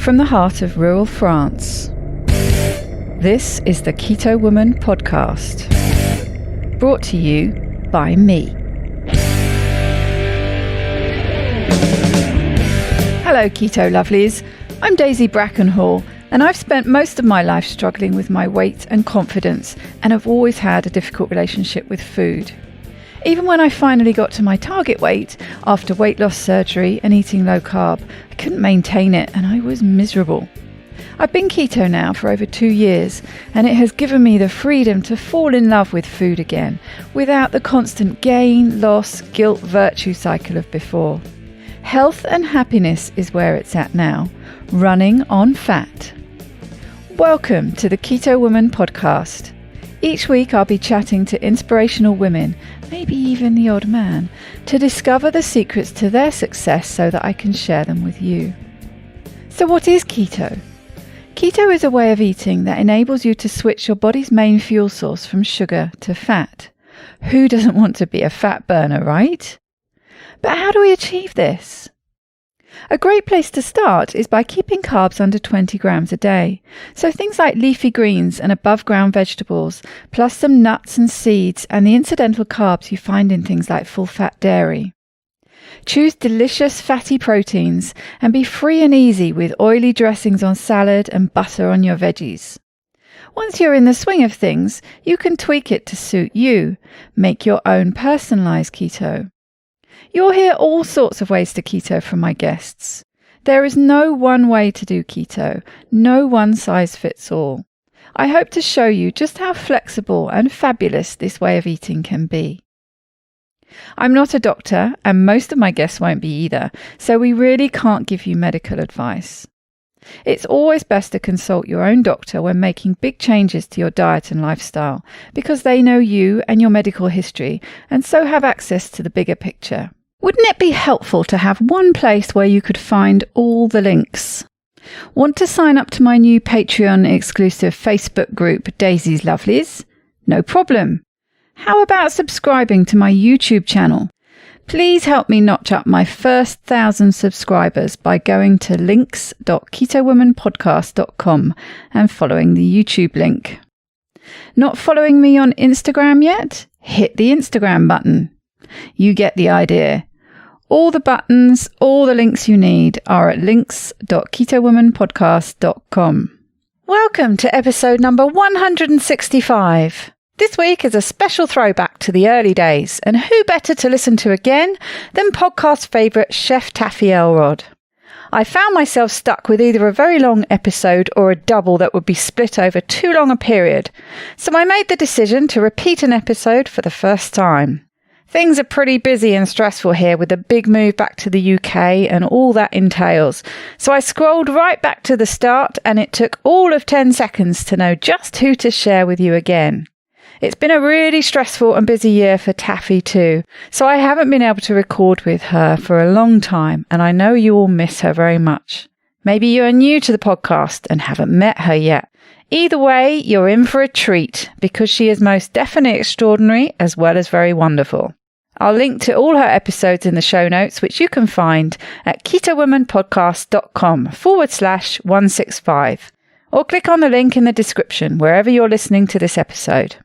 from the heart of rural France. This is the Keto Woman podcast, brought to you by me. Hello Keto Lovelies, I'm Daisy Brackenhall, and I've spent most of my life struggling with my weight and confidence, and have always had a difficult relationship with food. Even when I finally got to my target weight, after weight loss surgery and eating low carb, I couldn't maintain it and I was miserable. I've been keto now for over 2 years, and it has given me the freedom to fall in love with food again, without the constant gain, loss, guilt, virtue cycle of before. Health and happiness is where it's at now, running on fat. Welcome to the Keto Woman podcast. Each week I'll be chatting to inspirational women, maybe even the odd man, to discover the secrets to their success so that I can share them with you. So what is keto? Keto is a way of eating that enables you to switch your body's main fuel source from sugar to fat. Who doesn't want to be a fat burner, right? But how do we achieve this? A great place to start is by keeping carbs under 20 grams a day. So things like leafy greens and above ground vegetables, plus some nuts and seeds and the incidental carbs you find in things like full fat dairy. Choose delicious fatty proteins and be free and easy with oily dressings on salad and butter on your veggies. Once you're in the swing of things, you can tweak it to suit you. Make your own personalized keto. You'll hear all sorts of ways to keto from my guests. There is no one way to do keto, no one size fits all. I hope to show you just how flexible and fabulous this way of eating can be. I'm not a doctor, and most of my guests won't be either, so we really can't give you medical advice. It's always best to consult your own doctor when making big changes to your diet and lifestyle, because they know you and your medical history, and so have access to the bigger picture. Wouldn't it be helpful to have one place where you could find all the links? Want to sign up to my new Patreon exclusive Facebook group, Daisy's Lovelies? No problem. How about subscribing to my YouTube channel? Please help me notch up my first 1,000 subscribers by going to links.ketowomanpodcast.com and following the YouTube link. Not following me on Instagram yet? Hit the Instagram button. You get the idea. All the buttons, all the links you need are at links.ketowomanpodcast.com. Welcome to episode number 165. This week is a special throwback to the early days, and who better to listen to again than podcast favourite Chef Taffy Elrod. I found myself stuck with either a very long episode or a double that would be split over too long a period, so I made the decision to repeat an episode for the first time. Things are pretty busy and stressful here with a big move back to the UK and all that entails, so I scrolled right back to the start and it took all of 10 seconds to know just who to share with you again. It's been a really stressful and busy year for Taffy too, so I haven't been able to record with her for a long time, and I know you all miss her very much. Maybe you are new to the podcast and haven't met her yet. Either way, you're in for a treat, because she is most definitely extraordinary as well as very wonderful. I'll link to all her episodes in the show notes, which you can find at ketowomanpodcast.com/165, or click on the link in the description wherever you're listening to this episode.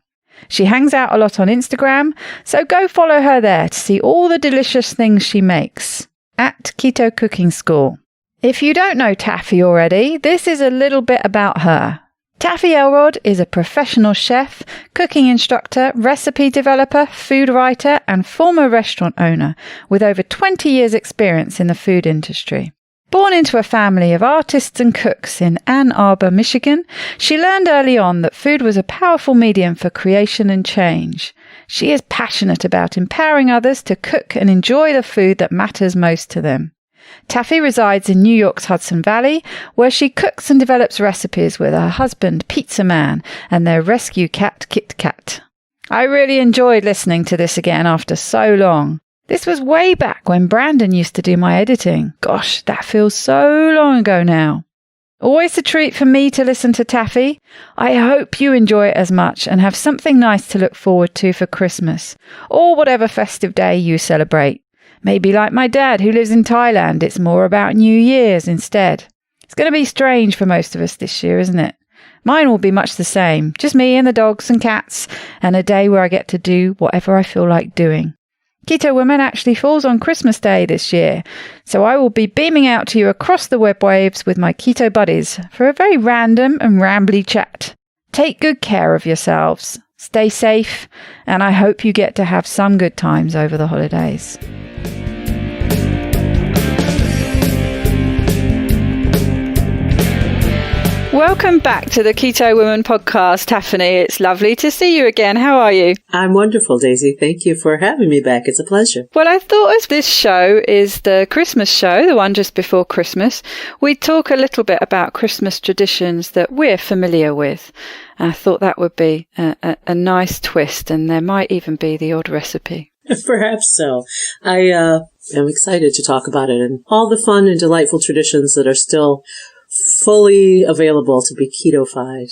She hangs out a lot on Instagram, so go follow her there to see all the delicious things she makes, at Keto Cooking School. If you don't know Taffy already, this is a little bit about her. Taffy Elrod is a professional chef, cooking instructor, recipe developer, food writer, and former restaurant owner with over 20 years' experience in the food industry. Born into a family of artists and cooks in Ann Arbor, Michigan, she learned early on that food was a powerful medium for creation and change. She is passionate about empowering others to cook and enjoy the food that matters most to them. Taffy resides in New York's Hudson Valley, where she cooks and develops recipes with her husband, Pizza Man, and their rescue cat, Kit Kat. I really enjoyed listening to this again after so long. This was way back when Brandon used to do my editing. Gosh, that feels so long ago now. Always a treat for me to listen to Taffy. I hope you enjoy it as much and have something nice to look forward to for Christmas, or whatever festive day you celebrate. Maybe like my dad who lives in Thailand, it's more about New Year's instead. It's going to be strange for most of us this year, isn't it? Mine will be much the same. Just me and the dogs and cats, and a day where I get to do whatever I feel like doing. Keto Woman actually falls on Christmas Day this year, so I will be beaming out to you across the web waves with my keto buddies for a very random and rambly chat. Take good care of yourselves, stay safe, and I hope you get to have some good times over the holidays. Welcome back to the Keto Woman podcast, Taffy. It's lovely to see you again. How are you? I'm wonderful, Daisy. Thank you for having me back. It's a pleasure. Well, I thought as this show is the Christmas show, the one just before Christmas, we'd talk a little bit about Christmas traditions that we're familiar with. I thought that would be a nice twist, and there might even be the odd recipe. Perhaps so. I am excited to talk about it and all the fun and delightful traditions that are still fully available to be keto-fied.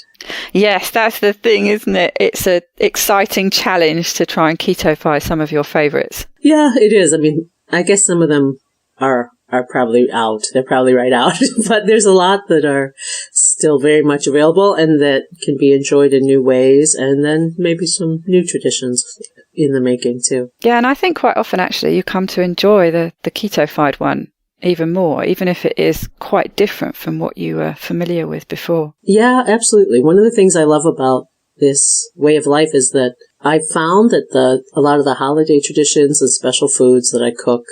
Yes, that's the thing, isn't it? It's an exciting challenge to try and keto-fy some of your favorites. Yeah, it is. I mean, I guess some of them are probably out. They're probably right out. But there's a lot that are still very much available and that can be enjoyed in new ways, and then maybe some new traditions in the making too. Yeah, and I think quite often actually you come to enjoy the keto-fied one even more, even if it is quite different from what you were familiar with before. Yeah, absolutely. One of the things I love about this way of life is that I found that a lot of the holiday traditions and special foods that I cook,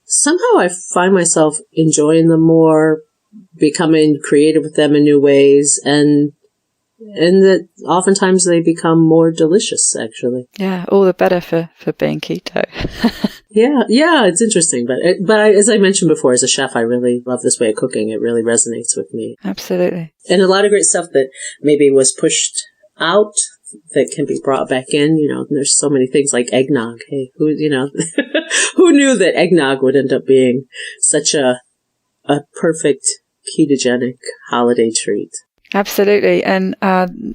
somehow I find myself enjoying them more, becoming creative with them in new ways, and that oftentimes they become more delicious, actually. Yeah, all the better for being keto. Yeah, it's interesting. But as I mentioned before, as a chef, I really love this way of cooking. It really resonates with me. Absolutely. And a lot of great stuff that maybe was pushed out that can be brought back in. You know, there's so many things like eggnog. Hey, who knew that eggnog would end up being such a perfect ketogenic holiday treat? Absolutely. And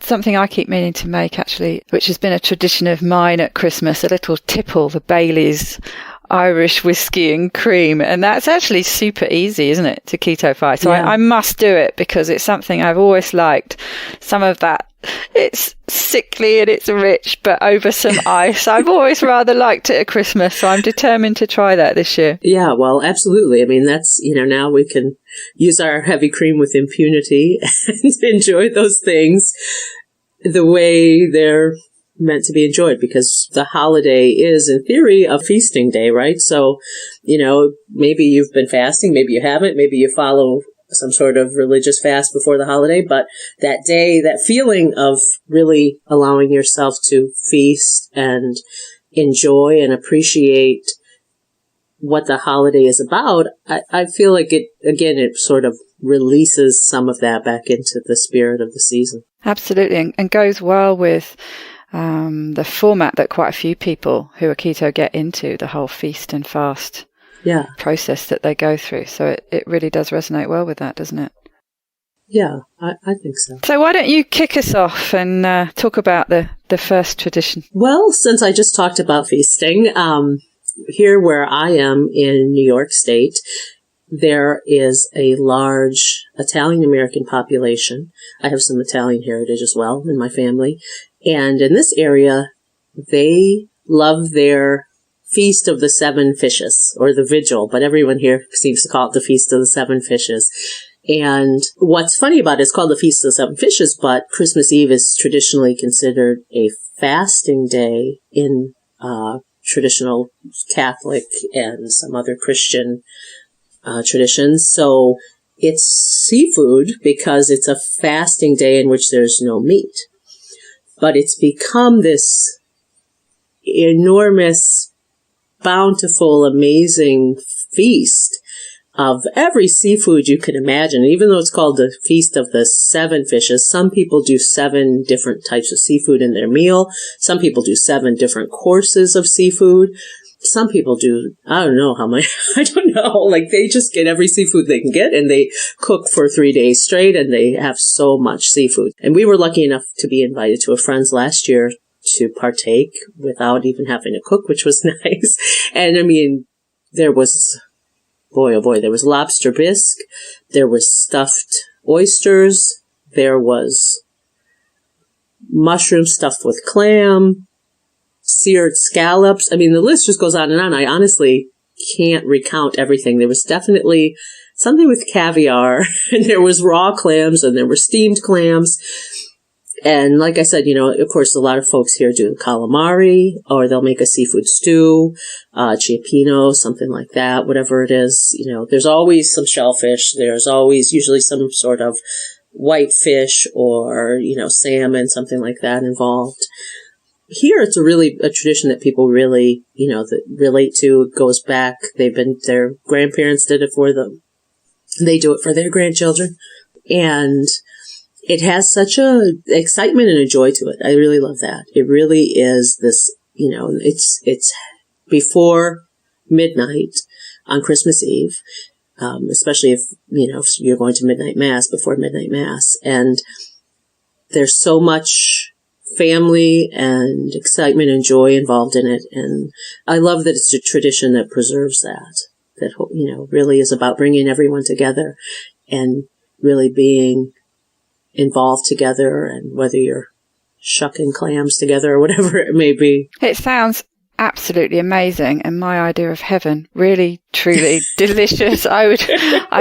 something I keep meaning to make, actually, which has been a tradition of mine at Christmas, a little tipple, the Bailey's Irish whiskey and cream. And that's actually super easy, isn't it, to keto-fy? So yeah. I must do it because it's something I've always liked. Some of that, it's sickly and it's rich, but over some ice. I've always rather liked it at Christmas, so I'm determined to try that this year. Yeah, well, absolutely. I mean, that's, now we can use our heavy cream with impunity and enjoy those things the way they're meant to be enjoyed, because the holiday is, in theory, a feasting day, right? So, maybe you've been fasting, maybe you haven't, maybe you follow some sort of religious fast before the holiday, but that day, that feeling of really allowing yourself to feast and enjoy and appreciate what the holiday is about, I feel like it sort of releases some of that back into the spirit of the season. Absolutely, and goes well with the format that quite a few people who are keto get into, the whole feast and fast process that they go through. So it really does resonate well with that, doesn't it? Yeah, I think so. So why don't you kick us off and talk about the first tradition? Well, since I just talked about feasting, here where I am in New York State, there is a large Italian-American population. I have some Italian heritage as well in my family. And in this area, they love their Feast of the Seven Fishes, or the Vigil, but everyone here seems to call it the Feast of the Seven Fishes. And what's funny about it, it's called the Feast of the Seven Fishes, but Christmas Eve is traditionally considered a fasting day in traditional Catholic and some other Christian traditions. So it's seafood because it's a fasting day in which there's no meat. But it's become this enormous, bountiful, amazing feast of every seafood you can imagine. Even though it's called the Feast of the Seven Fishes, some people do 7 different types of seafood in their meal. Some people do 7 different courses of seafood. Some people do, I don't know how many, I don't know, like they just get every seafood they can get and they cook for 3 days straight and they have so much seafood. And we were lucky enough to be invited to a friend's last year to partake without even having to cook, which was nice. And I mean, there was boy, oh boy, there was lobster bisque, there was stuffed oysters, there was mushroom stuffed with clam, seared scallops. I mean, the list just goes on and on. I honestly can't recount everything. There was definitely something with caviar, and there was raw clams, and there were steamed clams. And like I said, of course, a lot of folks here do calamari, or they'll make a seafood stew, cioppino, something like that, whatever it is. There's always some shellfish. There's always usually some sort of white fish or, salmon, something like that involved. Here, it's a tradition that people really, that relate to. It goes back. Their grandparents did it for them. They do it for their grandchildren. And it has such a excitement and a joy to it. I really love that. It really is this, it's before midnight on Christmas Eve, especially if you're going to midnight mass, before midnight mass. And there's so much family and excitement and joy involved in it. And I love that it's a tradition that preserves that really is about bringing everyone together and really being involved together, and whether you're shucking clams together or whatever it may be. It sounds absolutely amazing, and my idea of heaven. Really, truly delicious. I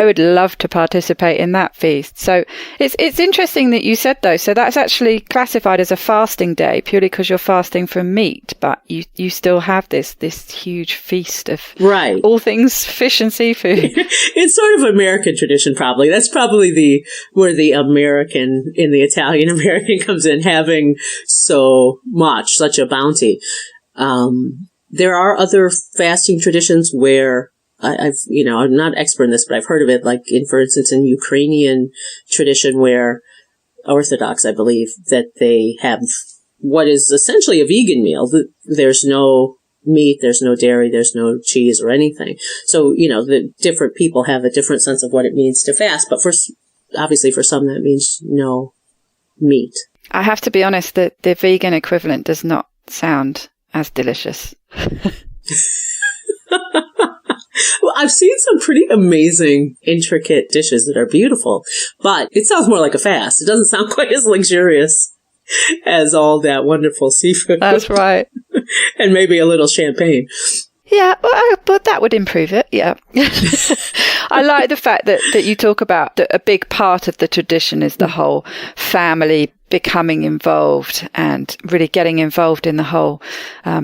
would love to participate in that feast. So it's interesting that you said though. So that's actually classified as a fasting day purely because you're fasting from meat, but you still have this huge feast of all things fish and seafood. It's sort of American tradition, probably. That's probably where the American in the Italian American comes in, having such a bounty. There are other fasting traditions where I'm not expert in this, but I've heard of it, like for instance, in Ukrainian tradition where Orthodox, I believe, that they have what is essentially a vegan meal. There's no meat, there's no dairy, there's no cheese or anything. So, the different people have a different sense of what it means to fast, but obviously for some that means no meat. I have to be honest that the vegan equivalent does not sound as delicious. Well, I've seen some pretty amazing, intricate dishes that are beautiful, but it sounds more like a fast. It doesn't sound quite as luxurious as all that wonderful seafood. That's right. And maybe a little champagne. Yeah, but that would improve it, yeah. I like the fact that you talk about that a big part of the tradition is the whole family becoming involved and really getting involved in the whole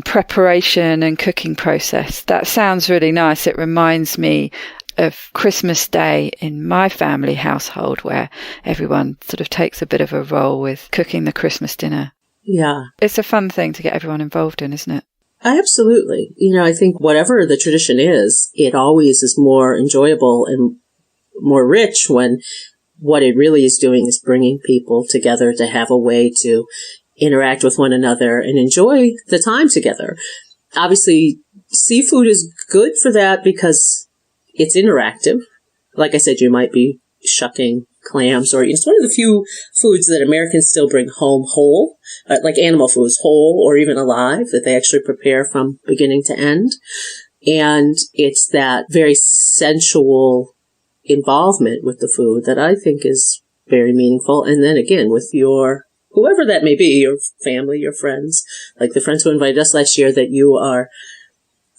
preparation and cooking process. That sounds really nice. It reminds me of Christmas Day in my family household, where everyone sort of takes a bit of a role with cooking the Christmas dinner. Yeah. It's a fun thing to get everyone involved in, isn't it? Absolutely. I think whatever the tradition is, it always is more enjoyable and more rich when what it really is doing is bringing people together to have a way to interact with one another and enjoy the time together. Obviously, seafood is good for that because it's interactive. Like I said, you might be shucking clams, or it's one of the few foods that Americans still bring home whole, like animal foods, whole or even alive, that they actually prepare from beginning to end. And it's that very sensual involvement with the food that I think is very meaningful. And then again, with whoever that may be, your family, your friends, like the friends who invited us last year, that you are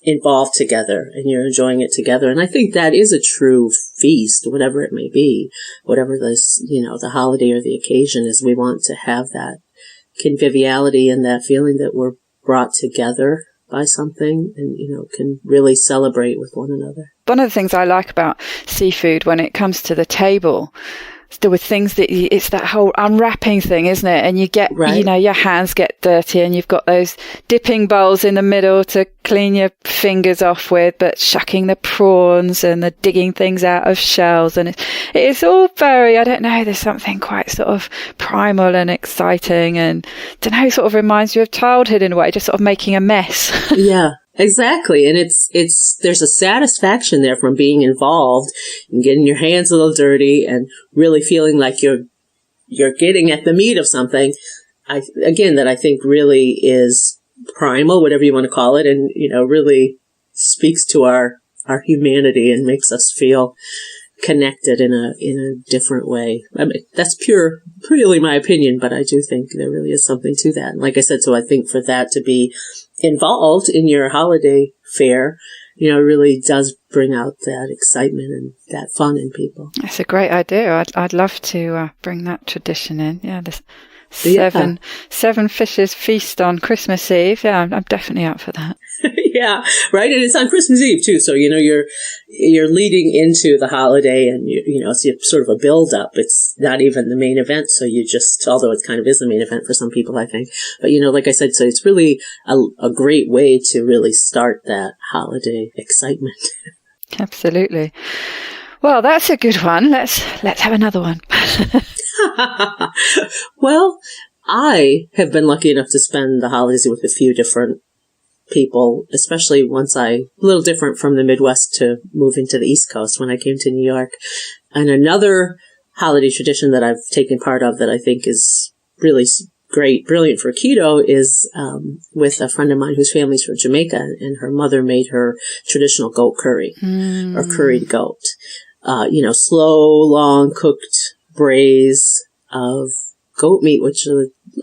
involved together and you're enjoying it together. And I think that is a true feast, whatever it may be, whatever this, the holiday or the occasion is. We want to have that conviviality and that feeling that we're brought together by something and, can really celebrate with one another. One of the things I like about seafood when it comes to the table, still with things that it's that whole unwrapping thing, isn't it? And you get, your hands get dirty and you've got those dipping bowls in the middle to clean your fingers off with, but shucking the prawns and the digging things out of shells. And it's all very, I don't know, there's something quite sort of primal and exciting and, sort of reminds you of childhood in a way, just sort of making a mess. Yeah. Exactly. And there's a satisfaction there from being involved and getting your hands a little dirty and really feeling like you're getting at the meat of something. That I think really is primal, whatever you want to call it, and, really speaks to our our humanity and makes us feel connected in a different way. I mean, that's purely my opinion, but I do think there really is something to that. And like I said, so I think for that to be involved in your holiday fare, really does bring out that excitement and that fun in people. That's a great idea. I'd love to bring that tradition in. Yeah, the seven fishes feast on Christmas Eve. Yeah, I'm definitely up for that. Yeah, right. And it's on Christmas Eve too, so you're leading into the holiday, and it's sort of a build up. It's not even the main event, so although it kind of is the main event for some people, I think. But like I said, so it's really a great way to really start that holiday excitement. Absolutely. Well, that's a good one. Let's have another one. Well, I have been lucky enough to spend the holidays with a few different people, especially once a little different from the Midwest to move into the East Coast when I came to New York. And another holiday tradition that I've taken part of that I think is really great, brilliant for keto is with a friend of mine whose family's from Jamaica, and her mother made her traditional goat curry or curried goat. Slow, long cooked braise of goat meat, which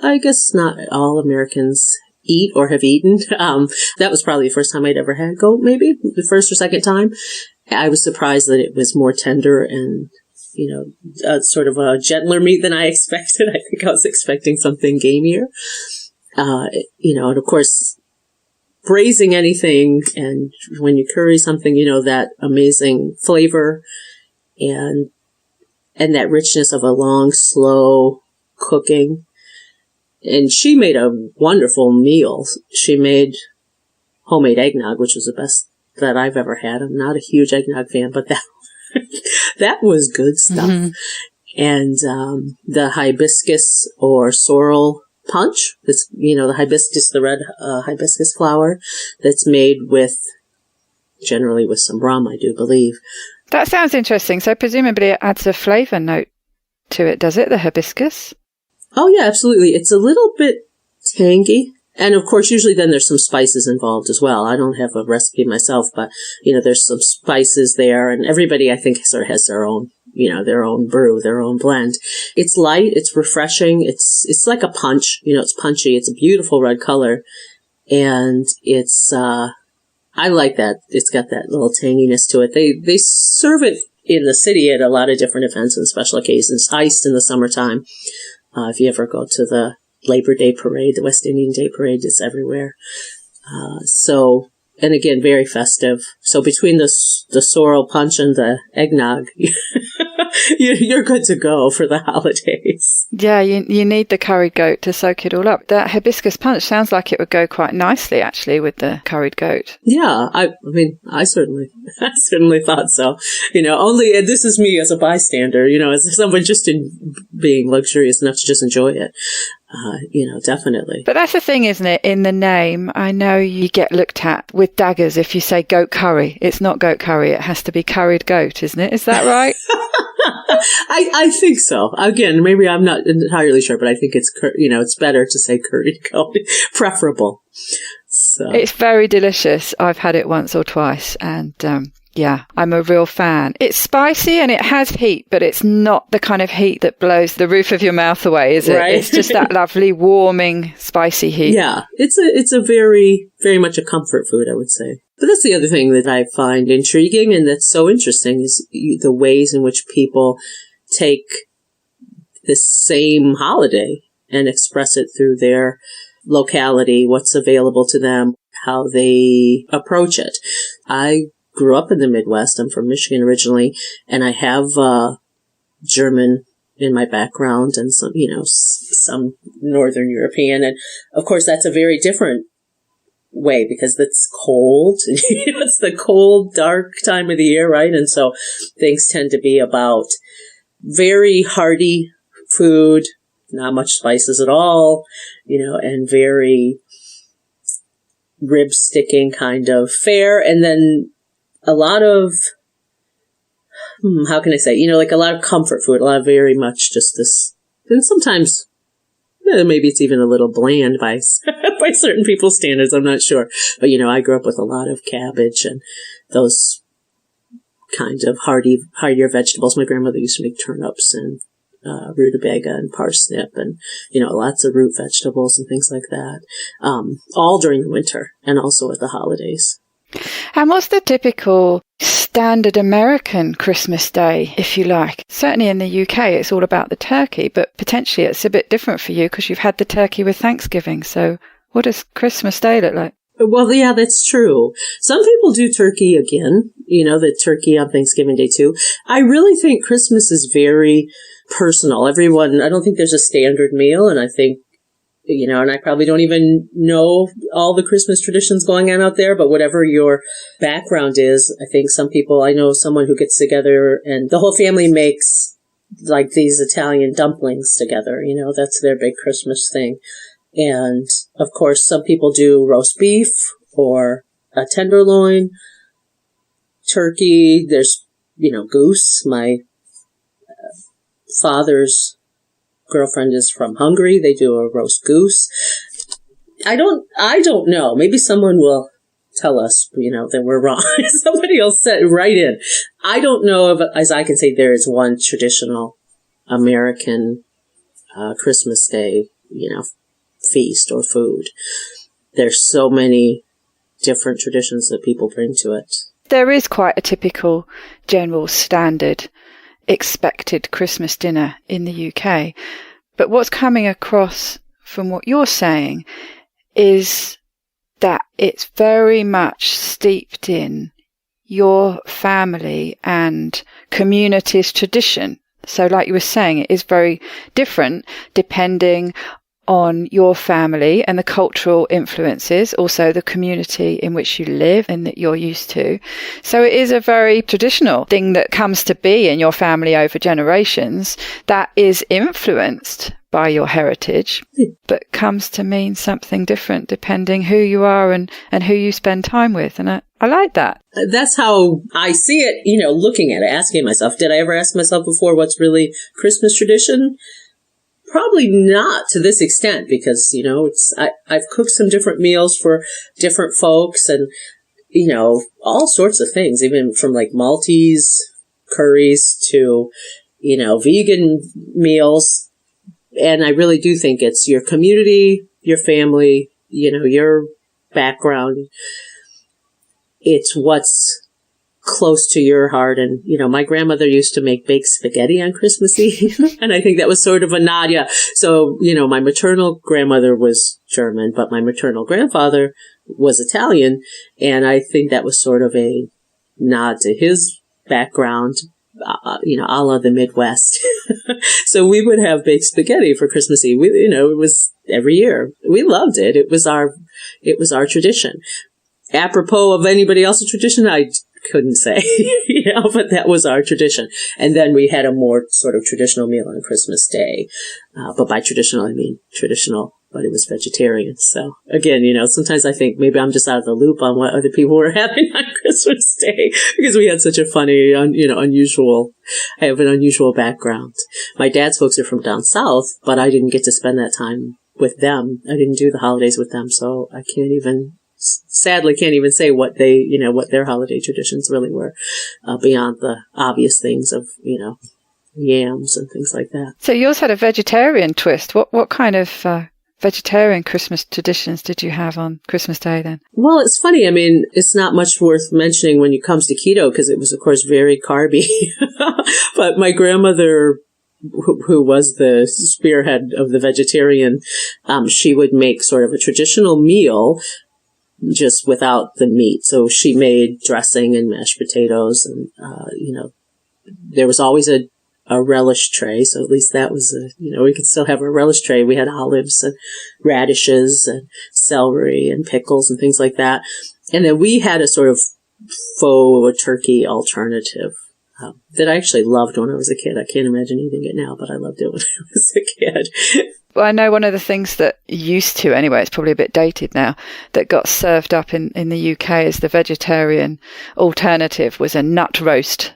I guess not all Americans eat or have eaten. That was probably the first time I'd ever had goat, maybe the first or second time. I was surprised that it was more tender and, sort of a gentler meat than I expected. I think I was expecting something gamier. And of course, braising anything, and when you curry something, that amazing flavor and that richness of a long, slow cooking. And she made a wonderful meal. She made homemade eggnog, which was the best that I've ever had. I'm not a huge eggnog fan, but that was good stuff. Mm-hmm. And the hibiscus or sorrel punch, that's, the hibiscus, the red hibiscus flower that's made generally with some rum, I do believe. That sounds interesting. So presumably it adds a flavor note to it, does it, the hibiscus? Oh, yeah, absolutely. It's a little bit tangy. And, of course, usually then there's some spices involved as well. I don't have a recipe myself, but, there's some spices there. And everybody, I think, sort of has their own, their own brew, their own blend. It's light. It's refreshing. It's like a punch. It's punchy. It's a beautiful red color. And it's, I like that. It's got that little tanginess to it. They serve it in the city at a lot of different events and special occasions, iced in the summertime. If you ever go to the Labor Day parade, the West Indian Day parade is everywhere. And again, very festive. So between the sorrel punch and the eggnog, you're good to go for the holidays. Yeah, you need the curried goat to soak it all up. That hibiscus punch sounds like it would go quite nicely, actually, with the curried goat. Yeah, I certainly thought so. Only this is me as a bystander. As someone just being luxurious enough to just enjoy it. Definitely. But that's the thing, isn't it? In the name, I know you get looked at with daggers if you say goat curry. It's not goat curry. It has to be curried goat, isn't it? Is that right? I think so. Again, maybe I'm not entirely sure, but I think it's better to say curried goat, preferable. So. It's very delicious. I've had it once or twice, and yeah, I'm a real fan. It's spicy and it has heat, but it's not the kind of heat that blows the roof of your mouth away, is it? Right? It's just that lovely, warming, spicy heat. Yeah, it's a very, very much a comfort food, I would say. But that's the other thing that I find intriguing and that's so interesting is the ways in which people take this same holiday and express it through their locality, what's available to them, how they approach it. I grew up in the Midwest. I'm from Michigan originally, and I have German in my background and some Northern European. And of course, that's a very different way because it's cold. It's the cold, dark time of the year, right? And so things tend to be about very hearty food, not much spices at all, and very rib sticking kind of fare. And then a lot of, how can I say, like a lot of comfort food, a lot of very much just this, and sometimes maybe it's even a little bland by certain people's standards, I'm not sure. But, I grew up with a lot of cabbage and those kind of heartier vegetables. My grandmother used to make turnips and rutabaga and parsnip and, lots of root vegetables and things like that, all during the winter and also at the holidays. And what's the typical standard American Christmas day, if you like? Certainly in the UK, it's all about the turkey, but potentially it's a bit different for you because you've had the turkey with Thanksgiving. So what does Christmas Day look like? Well, yeah, that's true. Some people do turkey again, the turkey on Thanksgiving Day too. I really think Christmas is very personal. Everyone, I don't think there's a standard meal, and I think, and I probably don't even know all the Christmas traditions going on out there, but whatever your background is, I think some people, I know someone who gets together and the whole family makes like these Italian dumplings together, that's their big Christmas thing. And of course, some people do roast beef or a tenderloin, turkey. There's, goose. My father's girlfriend is from Hungary. They do a roast goose. I don't know. Maybe someone will tell us, that we're wrong. Somebody else said right in. I don't know if, as I can say, there is one traditional American Christmas Day, feast or food. There's so many different traditions that people bring to it. There is quite a typical general standard expected Christmas dinner in the UK. But what's coming across from what you're saying is that it's very much steeped in your family and community's tradition. So like you were saying, it is very different depending on your family and the cultural influences, also the community in which you live and that you're used to. So it is a very traditional thing that comes to be in your family over generations that is influenced by your heritage, but comes to mean something different depending who you are and who you spend time with. And I like that. That's how I see it, looking at it, asking myself, did I ever ask myself before what's really Christmas tradition? Probably not to this extent because, I've cooked some different meals for different folks and, all sorts of things, even from like Maltese curries to, vegan meals. And I really do think it's your community, your family, your background. It's what's close to your heart. And, my grandmother used to make baked spaghetti on Christmas Eve. And I think that was sort of a nod. Yeah. So, my maternal grandmother was German, but my maternal grandfather was Italian. And I think that was sort of a nod to his background, a la the Midwest. So we would have baked spaghetti for Christmas Eve. It was every year. We loved it. It was our tradition. Apropos of anybody else's tradition, I couldn't say, but that was our tradition. And then we had a more sort of traditional meal on Christmas Day. But by traditional, I mean traditional, but it was vegetarian. So again, sometimes I think maybe I'm just out of the loop on what other people were having on Christmas Day because we had such a funny, unusual, I have an unusual background. My dad's folks are from down south, but I didn't get to spend that time with them. I didn't do the holidays with them. So I sadly can't even say what what their holiday traditions really were, beyond the obvious things of, yams and things like that. So yours had a vegetarian twist. What kind of vegetarian Christmas traditions did you have on Christmas Day then? Well, it's funny. I mean, it's not much worth mentioning when it comes to keto because it was, of course, very carby. But my grandmother, who was the spearhead of the vegetarian, she would make sort of a traditional meal just without the meat. So she made dressing and mashed potatoes and, there was always a relish tray. So at least that was we could still have a relish tray. We had olives and radishes and celery and pickles and things like that. And then we had a sort of faux turkey alternative. that I actually loved when I was a kid. I can't imagine eating it now, but I loved it when I was a kid. Well, I know one of the things that used to, anyway, it's probably a bit dated now, that got served up in the UK as the vegetarian alternative was a nut roast.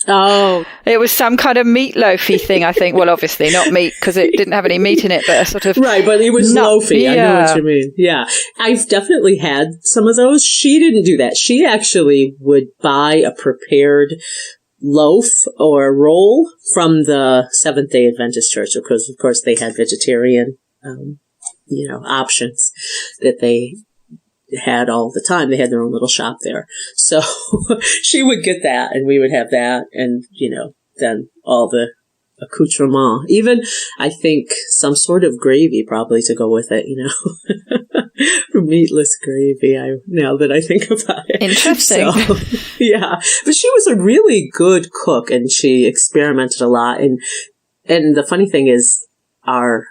Oh. It was some kind of meatloafy thing, I think. Well, obviously not meat because it didn't have any meat in it, but a sort of... Right, but it was loafy. Yeah. I know what you mean. Yeah. I've definitely had some of those. She didn't do that. She actually would buy a prepared loaf or roll from the Seventh-day Adventist Church, because, of course, they had vegetarian, options that they had all the time. They had their own little shop there. So she would get that, and we would have that, and, then all the accoutrement. Even, I think, some sort of gravy probably to go with it, meatless gravy, now that I think about it. Interesting. So, yeah. But she was a really good cook, and she experimented a lot. And the funny thing is, her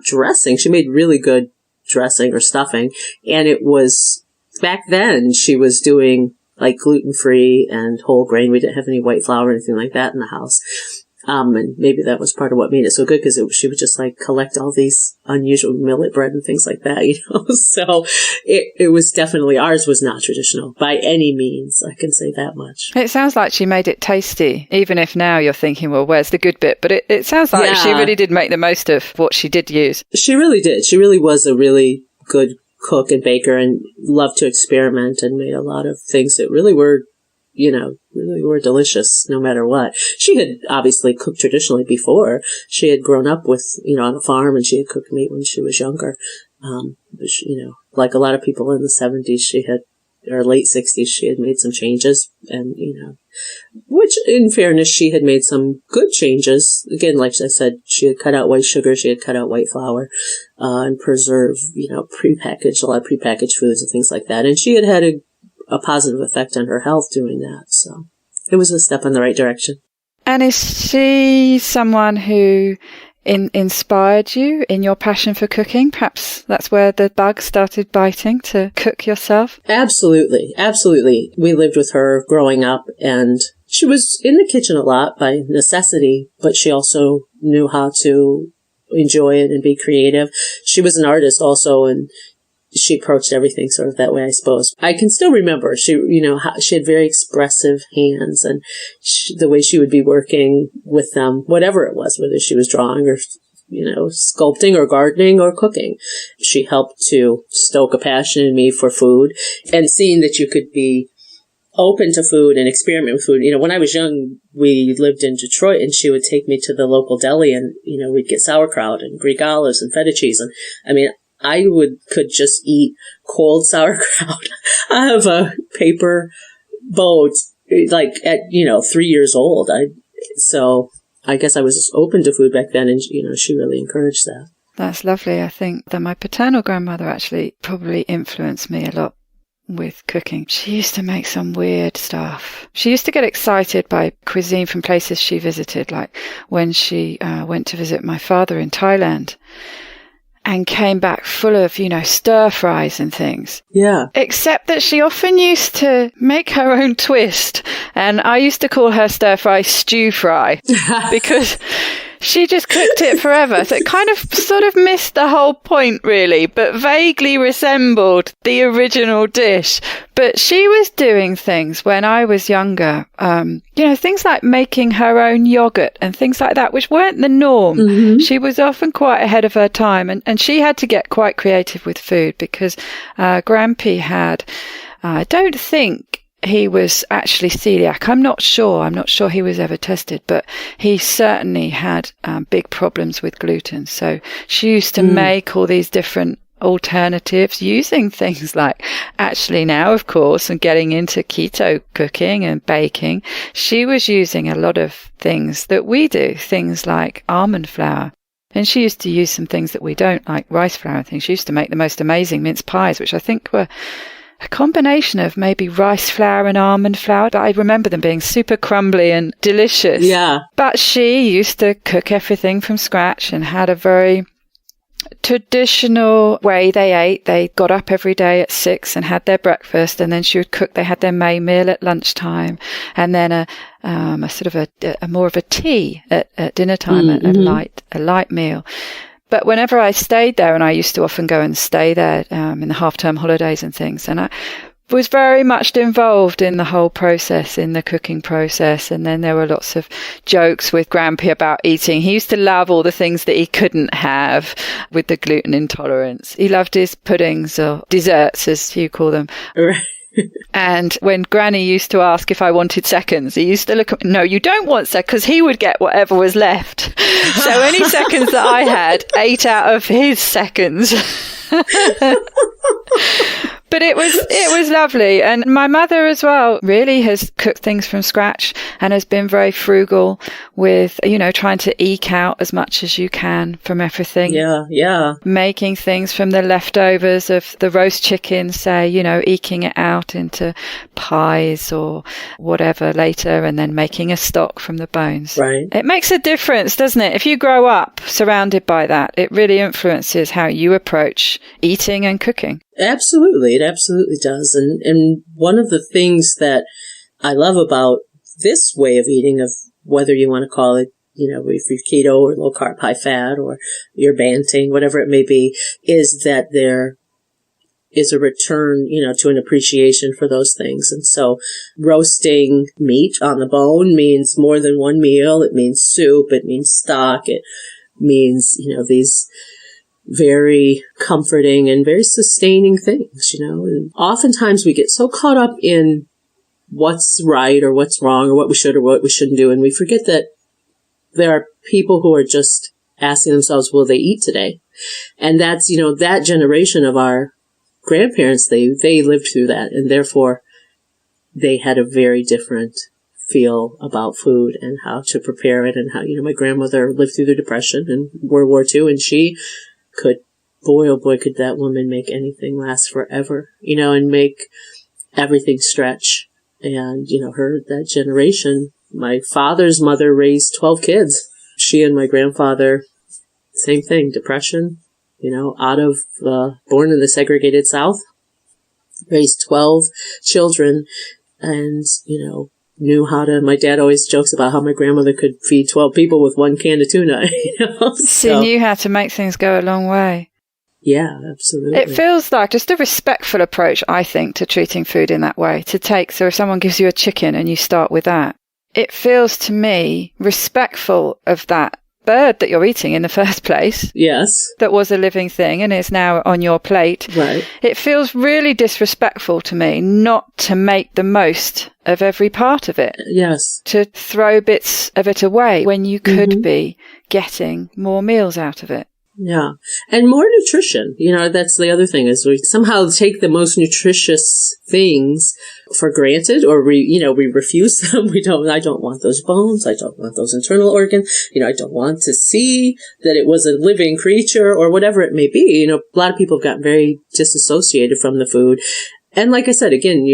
dressing, she made really good dressing or stuffing. And it was, back then, she was doing like gluten-free and whole grain. We didn't have any white flour or anything like that in the house. And maybe that was part of what made it so good, because she would just like collect all these unusual millet bread and things like that, So it was definitely, ours was not traditional by any means. I can say that much. It sounds like she made it tasty, even if now you're thinking, well, where's the good bit? But it sounds like she really did make the most of what she did use. She really did. She really was a really good cook and baker, and loved to experiment, and made a lot of things that really were delicious no matter what. She had obviously cooked traditionally before. She had grown up with, on a farm, and she had cooked meat when she was younger. But she, like a lot of people in the 70s, or late 60s, she had made some changes, and, which in fairness, she had made some good changes. Again, like I said, she had cut out white sugar, she had cut out white flour, and preserved, a lot of prepackaged foods and things like that. And she had a positive effect on her health doing that. So it was a step in the right direction. And is she someone who inspired you in your passion for cooking? Perhaps that's where the bug started biting, to cook yourself? Absolutely. Absolutely. We lived with her growing up, and she was in the kitchen a lot by necessity, but she also knew how to enjoy it and be creative. She was an artist also, and she approached everything sort of that way, I suppose. I can still remember she had very expressive hands, and the way she would be working with them, whatever it was, whether she was drawing or, sculpting or gardening or cooking. She helped to stoke a passion in me for food, and seeing that you could be open to food and experiment with food. When I was young, we lived in Detroit, and she would take me to the local deli, and, we'd get sauerkraut and Greek olives and feta cheese. And I could just eat cold sauerkraut out of a paper boat, like at, 3 years old. So I guess I was open to food back then, and, she really encouraged that. That's lovely. I think that my paternal grandmother actually probably influenced me a lot with cooking. She used to make some weird stuff. She used to get excited by cuisine from places she visited, like when she went to visit my father in Thailand, and came back full of, stir fries and things. Yeah. Except that she often used to make her own twist. And I used to call her stir fry stew fry because she just cooked it forever. So it kind of sort of missed the whole point, really, but vaguely resembled the original dish. But she was doing things when I was younger, things like making her own yogurt and things like that, which weren't the norm. Mm-hmm. She was often quite ahead of her time, and she had to get quite creative with food because Grampy had, I don't think he was actually celiac. I'm not sure he was ever tested, but he certainly had big problems with gluten. So she used to make all these different alternatives using things like, actually now, of course, and getting into keto cooking and baking, she was using a lot of things that we do, things like almond flour. And she used to use some things that we don't, like rice flour and things. She used to make the most amazing mince pies, which I think were a combination of maybe rice flour and almond flour, but I remember them being super crumbly and delicious. Yeah. But she used to cook everything from scratch and had a very traditional way they ate. They got up every day at 6 and had their breakfast, and then she would cook. They had their May meal at lunchtime, and then a sort of a more of a tea at dinner time, a light meal. But whenever I stayed there, and I used to often go and stay there in the half-term holidays and things, and I was very much involved in the whole process, in the cooking process. And then there were lots of jokes with Grampy about eating. He used to love all the things that he couldn't have with the gluten intolerance. He loved his puddings, or desserts, as you call them. Right. And when Granny used to ask if I wanted seconds, he used to look at me, no, you don't want seconds, because he would get whatever was left. So any seconds that I had, 8 out of his seconds. But it was lovely. And my mother as well really has cooked things from scratch and has been very frugal with, trying to eke out as much as you can from everything. Yeah. Making things from the leftovers of the roast chicken, say, eking it out into pies or whatever later, and then making a stock from the bones. Right. It makes a difference, doesn't it? If you grow up surrounded by that, it really influences how you approach eating and cooking. Absolutely. It absolutely does. And one of the things that I love about this way of eating, of whether you want to call it, if you're keto or low carb, high fat, or you're banting, whatever it may be, is that there is a return, to an appreciation for those things. And so roasting meat on the bone means more than one meal. It means soup. It means stock. It means, these very comforting and very sustaining things, and oftentimes we get so caught up in what's right or what's wrong or what we should or what we shouldn't do. And we forget that there are people who are just asking themselves, will they eat today? And that's, that generation of our grandparents, they lived through that, and therefore they had a very different feel about food and how to prepare it. And how, my grandmother lived through the Depression and World War II, and she could, boy, oh boy, could that woman make anything last forever, and make everything stretch. And, that generation, my father's mother raised 12 kids. She and my grandfather, same thing, Depression, born in the segregated South, raised 12 children, and, knew how to. My dad always jokes about how my grandmother could feed 12 people with one can of tuna. She knew how to make things go a long way. Yeah, absolutely. It feels like just a respectful approach, I think, to treating food in that way. So if someone gives you a chicken and you start with that, it feels to me respectful of that bird that you're eating in the first place. Yes. That was a living thing and is now on your plate. Right. It feels really disrespectful to me not to make the most of every part of it. Yes. To throw bits of it away when you could be getting more meals out of it. Yeah. And more nutrition. That's the other thing, is we somehow take the most nutritious things for granted, or we refuse them. I don't want those bones. I don't want those internal organs. I don't want to see that it was a living creature, or whatever it may be. A lot of people have gotten very disassociated from the food. And like I said, again,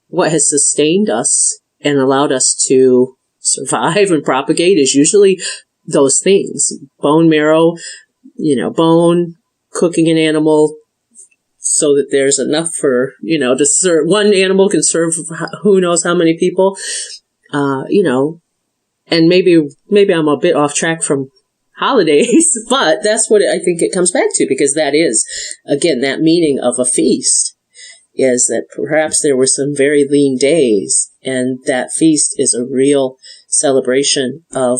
what has sustained us and allowed us to survive and propagate is usually those things. Bone marrow, bone, cooking an animal so that there's enough for, to serve. One animal can serve who knows how many people, and maybe I'm a bit off track from holidays, but that's what I think it comes back to, because that is, again, that meaning of a feast is that perhaps there were some very lean days, and that feast is a real celebration of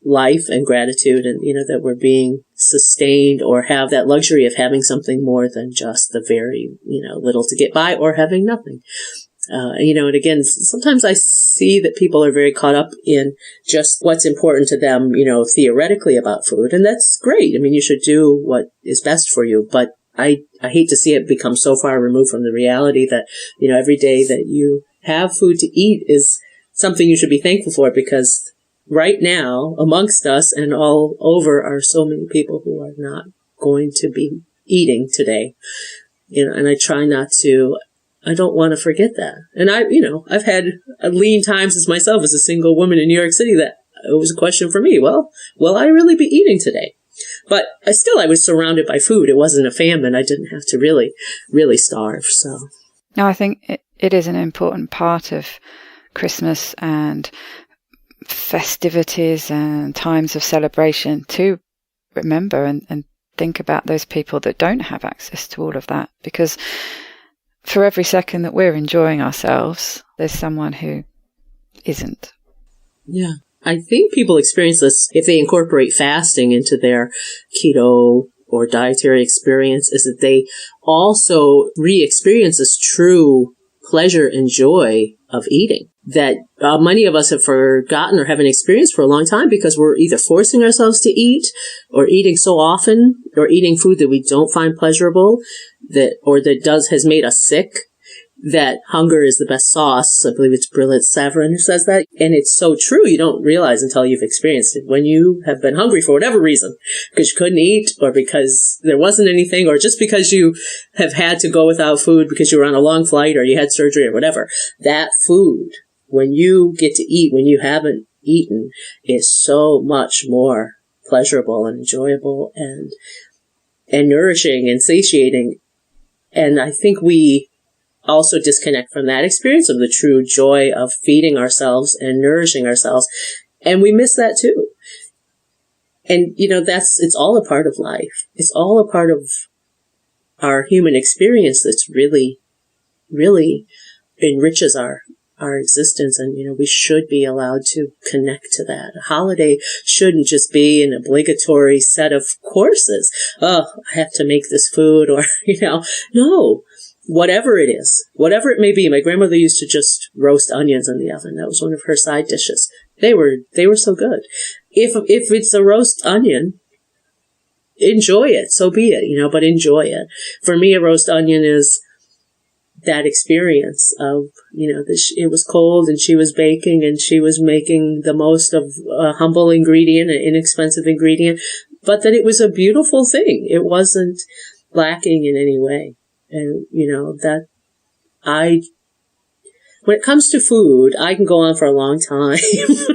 life and gratitude, and that we're being sustained, or have that luxury of having something more than just the very little to get by, or having nothing. And again, sometimes I see that people are very caught up in just what's important to them, theoretically about food, and that's great. I mean, you should do what is best for you, but I hate to see it become so far removed from the reality that every day that you have food to eat is something you should be thankful for, because right now, amongst us and all over, are so many people who are not going to be eating today. And I try not to, I don't want to forget that. And I've had lean times as a single woman in New York City, that it was a question for me. Well, will I really be eating today? But I was surrounded by food. It wasn't a famine. I didn't have to really starve. So, no, I think it is an important part of Christmas and festivities and times of celebration to remember and think about those people that don't have access to all of that, because for every second that we're enjoying ourselves, there's someone who isn't. Yeah. I think people experience this if they incorporate fasting into their keto or dietary experience, is that they also re-experience this true pleasure and joy of eating that many of us have forgotten or haven't experienced for a long time, because we're either forcing ourselves to eat or eating so often or eating food that we don't find pleasurable has made us sick. That hunger is the best sauce. I believe it's Brillat Savarin who says that. And it's so true. You don't realize until you've experienced it. When you have been hungry for whatever reason, because you couldn't eat or because there wasn't anything, or just because you have had to go without food because you were on a long flight or you had surgery or whatever, that food, when you get to eat, when you haven't eaten, is so much more pleasurable and enjoyable and nourishing and satiating. And I think we also disconnect from that experience of the true joy of feeding ourselves and nourishing ourselves. And we miss that too. And, it's all a part of life. It's all a part of our human experience that's really, really enriches our existence. And, we should be allowed to connect to that. A holiday shouldn't just be an obligatory set of courses. Oh, I have to make this food, or, no. Whatever it is, whatever it may be. My grandmother used to just roast onions in the oven. That was one of her side dishes. They were so good. If it's a roast onion, enjoy it. So be it, but enjoy it. For me, a roast onion is that experience of, it was cold and she was baking and she was making the most of a humble ingredient, an inexpensive ingredient, but that it was a beautiful thing. It wasn't lacking in any way. And, when it comes to food, I can go on for a long time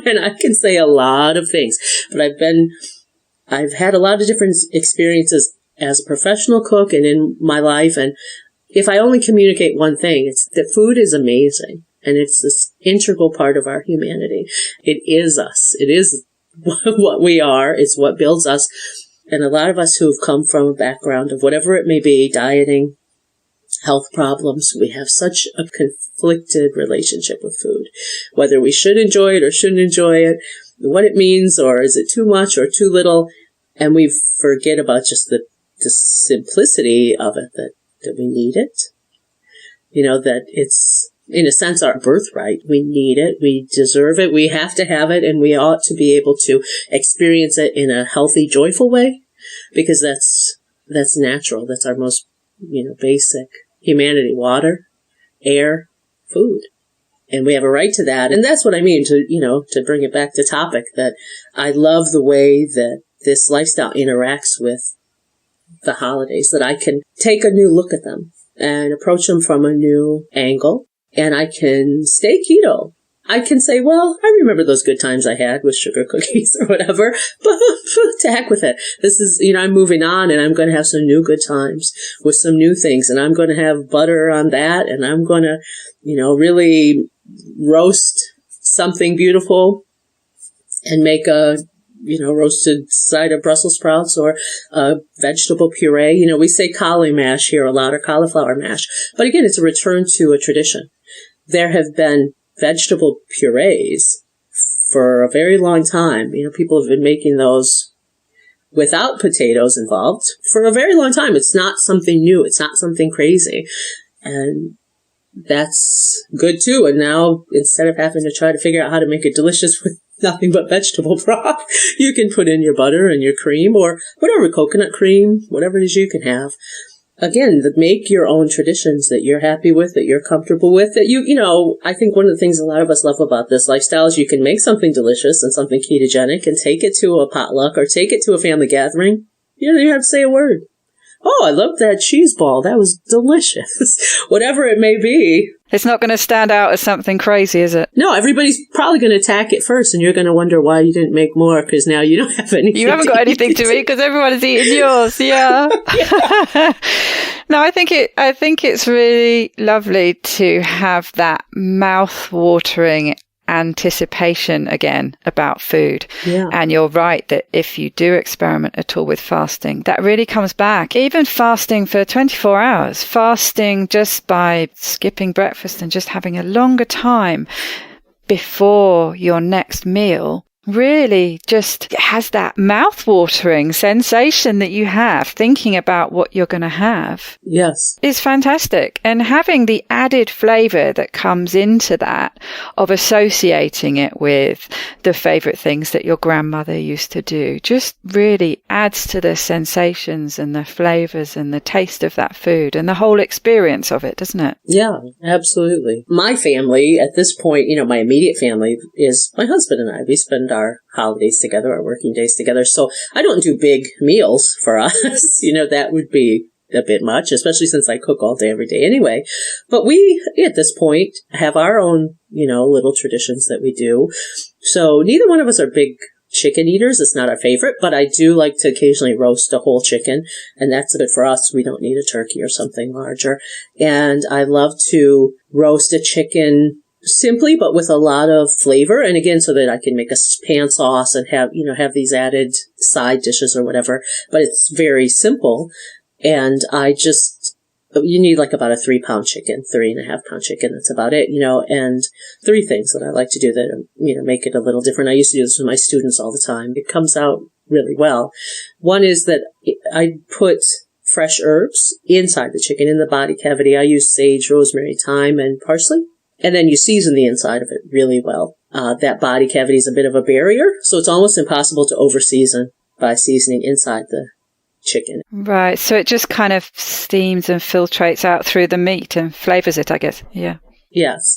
and I can say a lot of things, but I've had a lot of different experiences as a professional cook and in my life. And if I only communicate one thing, it's that food is amazing and it's this integral part of our humanity. It is us. It is what we are. It's what builds us. And a lot of us who've come from a background of whatever it may be, dieting, health problems, we have such a conflicted relationship with food, whether we should enjoy it or shouldn't enjoy it, what it means, or is it too much or too little, and we forget about just the simplicity of it, that we need it, that it's, in a sense, our birthright. We need it, we deserve it, we have to have it, and we ought to be able to experience it in a healthy, joyful way, because that's natural. That's our most basic humanity: water, air, food. And we have a right to that. And that's what I mean to bring it back to topic, that I love the way that this lifestyle interacts with the holidays, that I can take a new look at them and approach them from a new angle. And I can stay keto. I can say, well, I remember those good times I had with sugar cookies or whatever, but to heck with it. This is, I'm moving on and I'm going to have some new good times with some new things. And I'm going to have butter on that. And I'm going to, really roast something beautiful and make a, roasted side of Brussels sprouts or a vegetable puree. We say cauli mash here a lot, or cauliflower mash. But again, it's a return to a tradition. There have been vegetable purees for a very long time. People have been making those without potatoes involved for a very long time. It's not something new. It's not something crazy. And that's good too. And now, instead of having to try to figure out how to make it delicious with nothing but vegetable broth, you can put in your butter and your cream or whatever, coconut cream, whatever it is you can have. Again, make your own traditions that you're happy with, that you're comfortable with, that I think one of the things a lot of us love about this lifestyle is you can make something delicious and something ketogenic and take it to a potluck or take it to a family gathering. You don't even have to say a word. Oh, I love that cheese ball. That was delicious. Whatever it may be. It's not going to stand out as something crazy, is it? No, everybody's probably going to attack it first, and you're going to wonder why you didn't make more, because now you don't have anything. You haven't got anything to eat because everyone is eating yours. Yeah. No, I think it's really lovely to have that mouth-watering anticipation again about food. Yeah. And you're right that if you do experiment at all with fasting, that really comes back. Even fasting for 24 hours, fasting just by skipping breakfast and just having a longer time before your next meal really just has that mouth-watering sensation that you have thinking about what you're going to have. Yes. Is fantastic. And having the added flavor that comes into that of associating it with the favorite things that your grandmother used to do just really adds to the sensations and the flavors and the taste of that food and the whole experience of it, doesn't it? Yeah, absolutely. My family at this point, my immediate family is my husband and I. We spend our holidays together, our working days together. So I don't do big meals for us. That would be a bit much, especially since I cook all day, every day anyway. But we, at this point, have our own, little traditions that we do. So neither one of us are big chicken eaters. It's not our favorite, but I do like to occasionally roast a whole chicken. And that's good for us. We don't need a turkey or something larger. And I love to roast a chicken simply, but with a lot of flavor. And again, so that I can make a pan sauce and have these added side dishes or whatever. But it's very simple. And you need like about a 3-pound chicken, 3.5-pound chicken. That's about it, and 3 things that I like to do that, make it a little different. I used to do this with my students all the time. It comes out really well. One is that I put fresh herbs inside the chicken in the body cavity. I use sage, rosemary, thyme, and parsley. And then you season the inside of it really well. That body cavity is a bit of a barrier, so it's almost impossible to over-season by seasoning inside the chicken. Right, so it just kind of steams and filtrates out through the meat and flavors it, I guess. Yeah. Yes.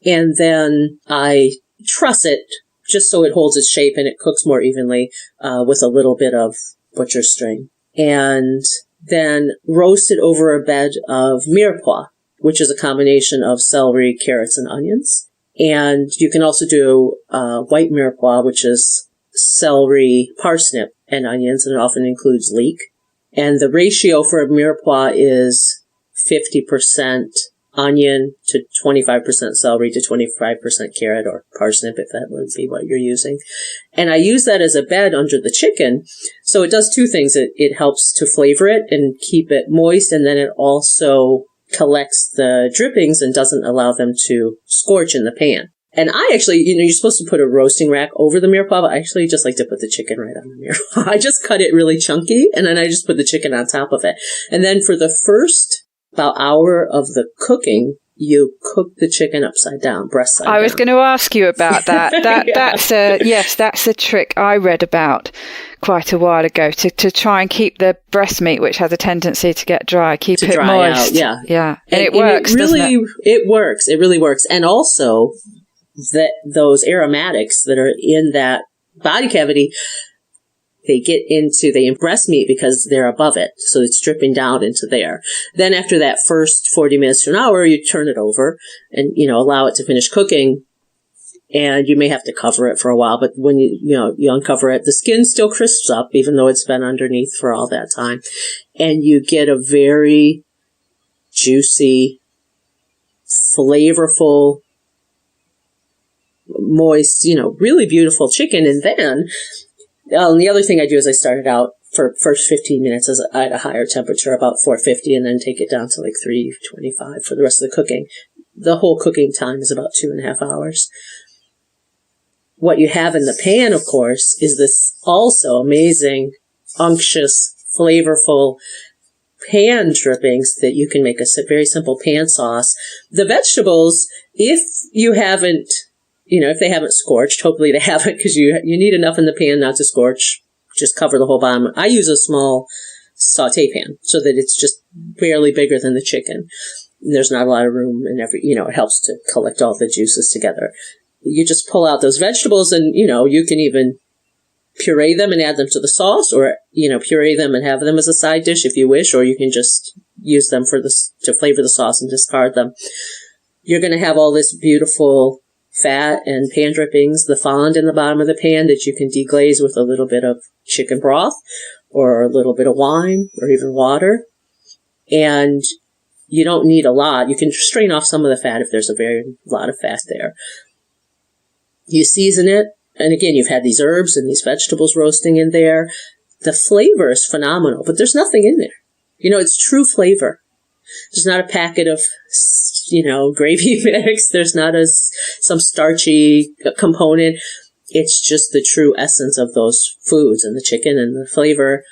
And then I truss it just so it holds its shape and it cooks more evenly with a little bit of butcher's string. And then roast it over a bed of mirepoix, which is a combination of celery, carrots, and onions. And you can also do white mirepoix, which is celery, parsnip, and onions, and it often includes leek. And the ratio for a mirepoix is 50% onion to 25% celery to 25% carrot or parsnip, if that would be what you're using. And I use that as a bed under the chicken. So it does 2 things. It helps to flavor it and keep it moist, and then it also collects the drippings and doesn't allow them to scorch in the pan. And I actually, you're supposed to put a roasting rack over the mirepoix, but I actually just like to put the chicken right on the mirepoix. I just cut it really chunky, and then I just put the chicken on top of it. And then for the first about hour of the cooking, you cook the chicken upside down, breast side down. I was going to ask you about that. Yeah. That's a trick I read about quite a while ago to try and keep the breast meat, which has a tendency to get dry, keep it moist. Out, yeah. And it works, doesn't it? It works. It really works. And also, those aromatics that are in that body cavity, they get into the breast meat because they're above it. So it's dripping down into there. Then after that first 40 minutes to an hour, you turn it over and, allow it to finish cooking. And you may have to cover it for a while, but when you uncover it, the skin still crisps up, even though it's been underneath for all that time. And you get a very juicy, flavorful, moist, really beautiful chicken. And then, and the other thing I do is I start it out for first 15 minutes at a higher temperature, about 450, and then take it down to like 325 for the rest of the cooking. The whole cooking time is about 2.5 hours. What you have in the pan, of course, is this also amazing, unctuous, flavorful pan drippings that you can make a very simple pan sauce. The vegetables, if you haven't, if they haven't scorched, hopefully they haven't, because you need enough in the pan not to scorch. Just cover the whole bottom. I use a small saute pan so that it's just barely bigger than the chicken. There's not a lot of room in it helps to collect all the juices together. You just pull out those vegetables and, you can even puree them and add them to the sauce, or, puree them and have them as a side dish if you wish, or you can just use them to flavor the sauce and discard them. you're going to have all this beautiful fat and pan drippings, the fond in the bottom of the pan that you can deglaze with a little bit of chicken broth or a little bit of wine or even water. And you don't need a lot. You can strain off some of the fat if there's a very lot of fat there. You season it. And again, you've had these herbs and these vegetables roasting in there. The flavor is phenomenal, but there's nothing in there. It's true flavor. There's not a packet of, gravy mix. There's not some starchy component. It's just the true essence of those foods and the chicken and the flavor.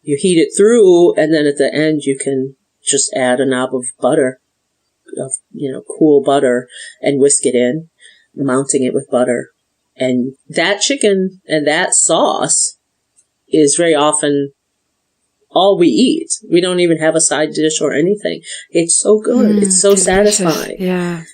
You heat it through, and then at the end you can just add a knob of butter, cool butter, and whisk it in, mounting it with butter. And that chicken and that sauce is very often all we eat. We don't even have a side dish or anything. It's so good. It's so delicious. satisfying. Yeah.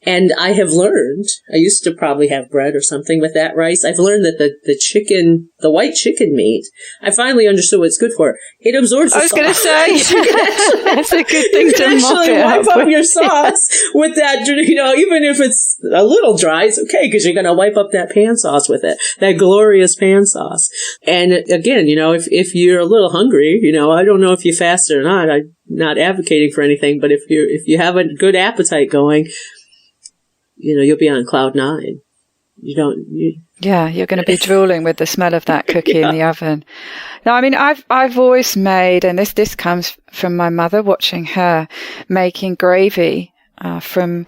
And I have learned, I used to probably have bread or something with that rice. I've learned that the white chicken meat, I finally understood what it's good for. It absorbs the sauce. I was going to say, that's a good thing to mop actually it wipe up up your sauce with that, even if it's a little dry, it's okay because you're going to wipe up that pan sauce with it, that glorious pan sauce. And again, if you're a little hungry, I don't know if you fast or not. I'm not advocating for anything, but if you have a good appetite going, you'll be on cloud nine. Yeah, you're going to be drooling with the smell of that cookie in the oven. Now, I mean, I've always made, and this comes from my mother, watching her making gravy from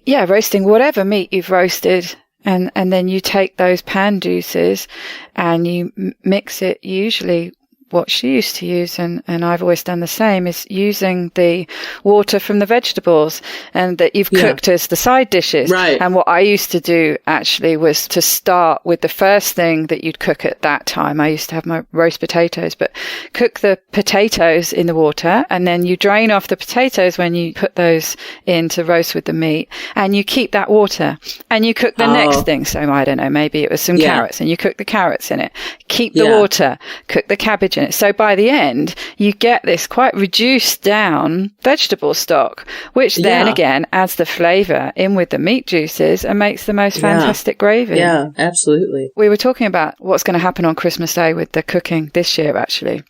roasting whatever meat you've roasted, and then you take those pan juices and you mix it, usually what she used to use, and I've always done the same, is using the water from the vegetables and that you've cooked as the side dishes. Right. And what I used to do actually was to start with the first thing that you'd cook at that time. I used to have my roast potatoes, but cook the potatoes in the water, and then you drain off the potatoes when you put those in to roast with the meat, and you keep that water and you cook the next thing. So I don't know, maybe it was some carrots, and you cook the carrots in it, keep the water, cook the cabbage in it. So by the end, you get this quite reduced down vegetable stock, which then again adds the flavour in with the meat juices and makes the most fantastic gravy. Yeah, absolutely. We were talking about what's going to happen on Christmas Day with the cooking this year, actually.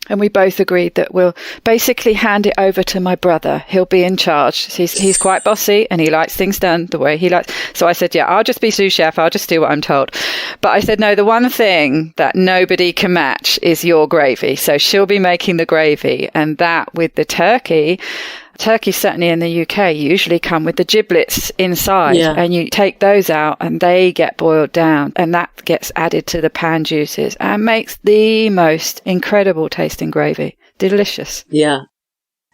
And we both agreed that we'll basically hand it over to my brother. He'll be in charge. He's quite bossy and he likes things done the way he likes. So I said, I'll just be sous chef. I'll just do what I'm told. But I said, no, the one thing that nobody can match is your gravy. So she'll be making the gravy, and that with the turkey. Turkeys, certainly in the UK, usually come with the giblets inside, and you take those out and they get boiled down, and that gets added to the pan juices and makes the most incredible tasting gravy. Delicious. Yeah,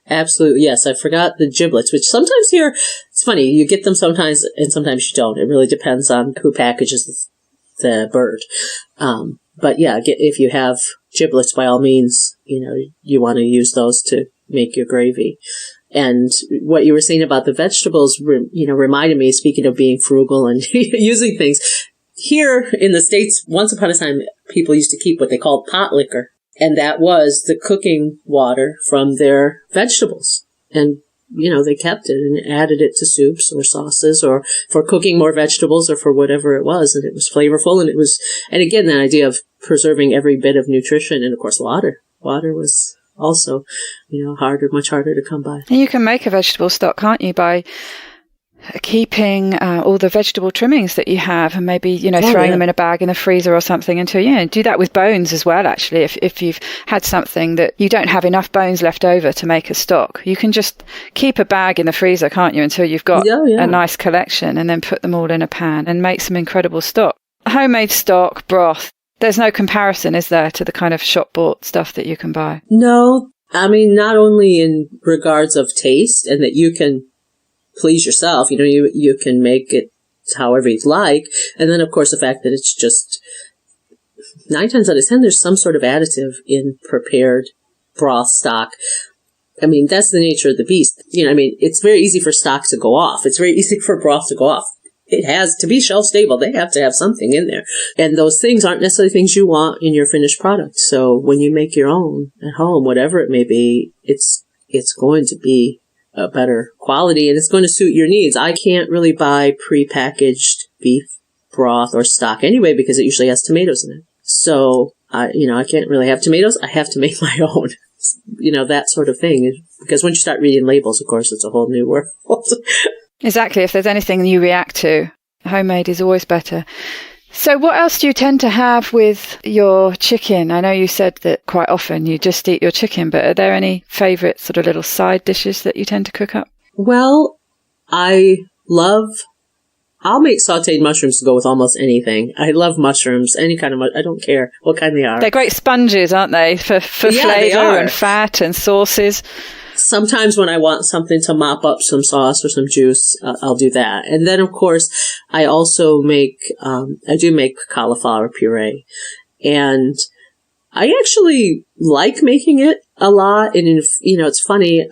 absolutely. Yes, I forgot the giblets, which sometimes here, it's funny, you get them sometimes and sometimes you don't. It really depends on who packages the bird. But if you have giblets, by all means, you want to use those to make your gravy. And what you were saying about the vegetables, reminded me, speaking of being frugal and using things. Here in the States, once upon a time, people used to keep what they called pot liquor. And that was the cooking water from their vegetables. And, they kept it and added it to soups or sauces or for cooking more vegetables or for whatever it was. And it was flavorful. And again, that idea of preserving every bit of nutrition. And of course, water. Water was also, much harder to come by. And you can make a vegetable stock, can't you, by keeping all the vegetable trimmings that you have and maybe, throwing them in a bag in the freezer or something until, do that with bones as well, actually. If you've had something that you don't have enough bones left over to make a stock, you can just keep a bag in the freezer, can't you, until you've got a nice collection, and then put them all in a pan and make some incredible stock. Homemade stock, broth. There's no comparison, is there, to the kind of shop-bought stuff that you can buy? No. I mean, not only in regards of taste and that you can please yourself, you can make it however you'd like. And then, of course, the fact that it's just 9 times out of 10, there's some sort of additive in prepared broth stock. I mean, that's the nature of the beast. It's very easy for stock to go off. It's very easy for broth to go off. It has to be shelf stable. They have to have something in there. And those things aren't necessarily things you want in your finished product. So when you make your own at home, whatever it may be, it's going to be a better quality, and it's going to suit your needs. I can't really buy prepackaged beef broth or stock anyway because it usually has tomatoes in it. So, I can't really have tomatoes. I have to make my own, that sort of thing. Because once you start reading labels, of course, it's a whole new world. Exactly. If there's anything you react to, homemade is always better. So what else do you tend to have with your chicken? I know you said that quite often you just eat your chicken, but are there any favourite sort of little side dishes that you tend to cook up? Well, I'll make sauteed mushrooms to go with almost anything. I love mushrooms, any kind of I don't care what kind they are. They're great sponges, aren't they, for flavour and fat and sauces? Sometimes when I want something to mop up some sauce or some juice, I'll do that. And then, of course, I also make cauliflower puree. And I actually like making it a lot. And, it's funny.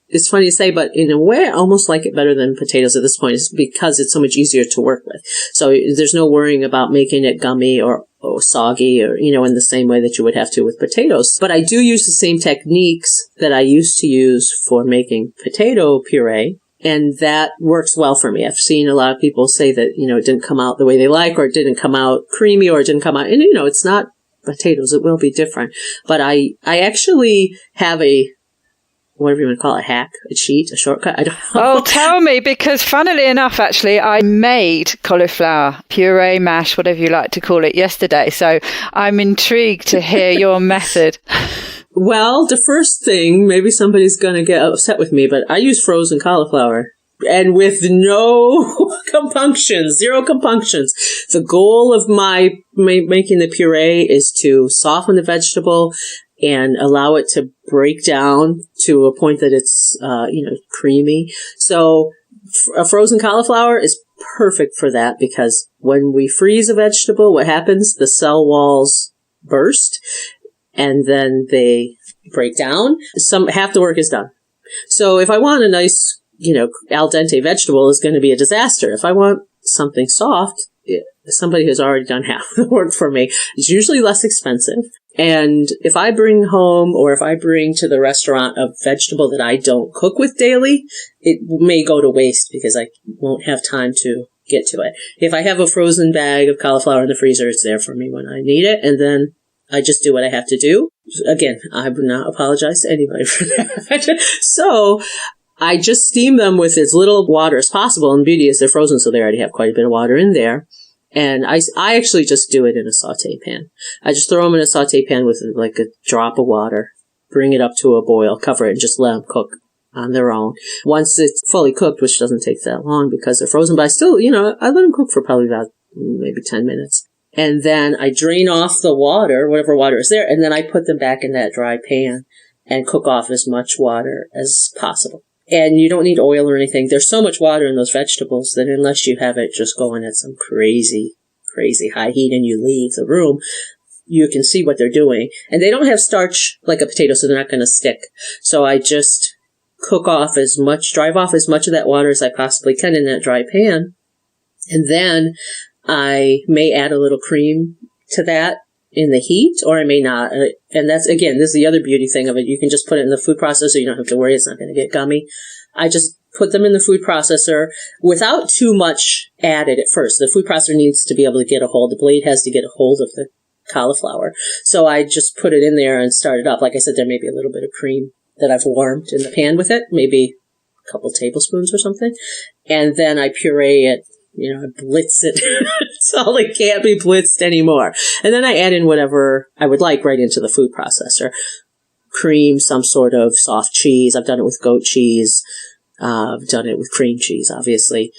It's funny to say, but in a way, I almost like it better than potatoes at this point, is because it's so much easier to work with. So there's no worrying about making it gummy or soggy or, in the same way that you would have to with potatoes. But I do use the same techniques that I used to use for making potato puree. And that works well for me. I've seen a lot of people say that, it didn't come out the way they like, or it didn't come out creamy, or it didn't come out, and it's not potatoes. It will be different. But I actually have whatever you want to call it, a hack, a cheat, a shortcut, I don't know. Oh, tell me, because funnily enough, actually, I made cauliflower puree, mash, whatever you like to call it, yesterday. So I'm intrigued to hear your method. Well, the first thing, maybe somebody's going to get upset with me, but I use frozen cauliflower. And with no compunctions, zero compunctions. The goal of my making the puree is to soften the vegetable and allow it to break down to a point that it's, creamy. So a frozen cauliflower is perfect for that, because when we freeze a vegetable, what happens? The cell walls burst and then they break down. Half the work is done. So if I want a nice, al dente vegetable, is going to be a disaster. If I want something soft, somebody has already done half the work for me. It's usually less expensive. And if I bring home, or if I bring to the restaurant a vegetable that I don't cook with daily, it may go to waste because I won't have time to get to it. If I have a frozen bag of cauliflower in the freezer, it's there for me when I need it. And then I just do what I have to do. Again, I would not apologize to anybody for that. So I just steam them with as little water as possible. And the beauty is they're frozen, so they already have quite a bit of water in there. And I actually just do it in a saute pan. I just throw them in a saute pan with like a drop of water, bring it up to a boil, cover it, and just let them cook on their own. Once it's fully cooked, which doesn't take that long because they're frozen, but I still, I let them cook for probably about maybe 10 minutes. And then I drain off the water, whatever water is there, and then I put them back in that dry pan and cook off as much water as possible. And you don't need oil or anything. There's so much water in those vegetables that unless you have it just going at some crazy, crazy high heat and you leave the room, you can see what they're doing. And they don't have starch like a potato, so they're not going to stick. So I just drive off as much of that water as I possibly can in that dry pan. And then I may add a little cream to that in the heat, or I may not. And that's, again, this is the other beauty thing of it. You can just put it in the food processor. You don't have to worry it's not going to get gummy. I just put them in the food processor without too much added at first. The food processor needs to be able to get a hold. The blade has to get a hold of the cauliflower. So I just put it in there and start it up. Like I said, there may be a little bit of cream that I've warmed in the pan with it, maybe a couple tablespoons or something. And then I puree it. I blitz it until it can't be blitzed anymore. And then I add in whatever I would like right into the food processor. Cream, some sort of soft cheese. I've done it with goat cheese. I've done it with cream cheese, obviously.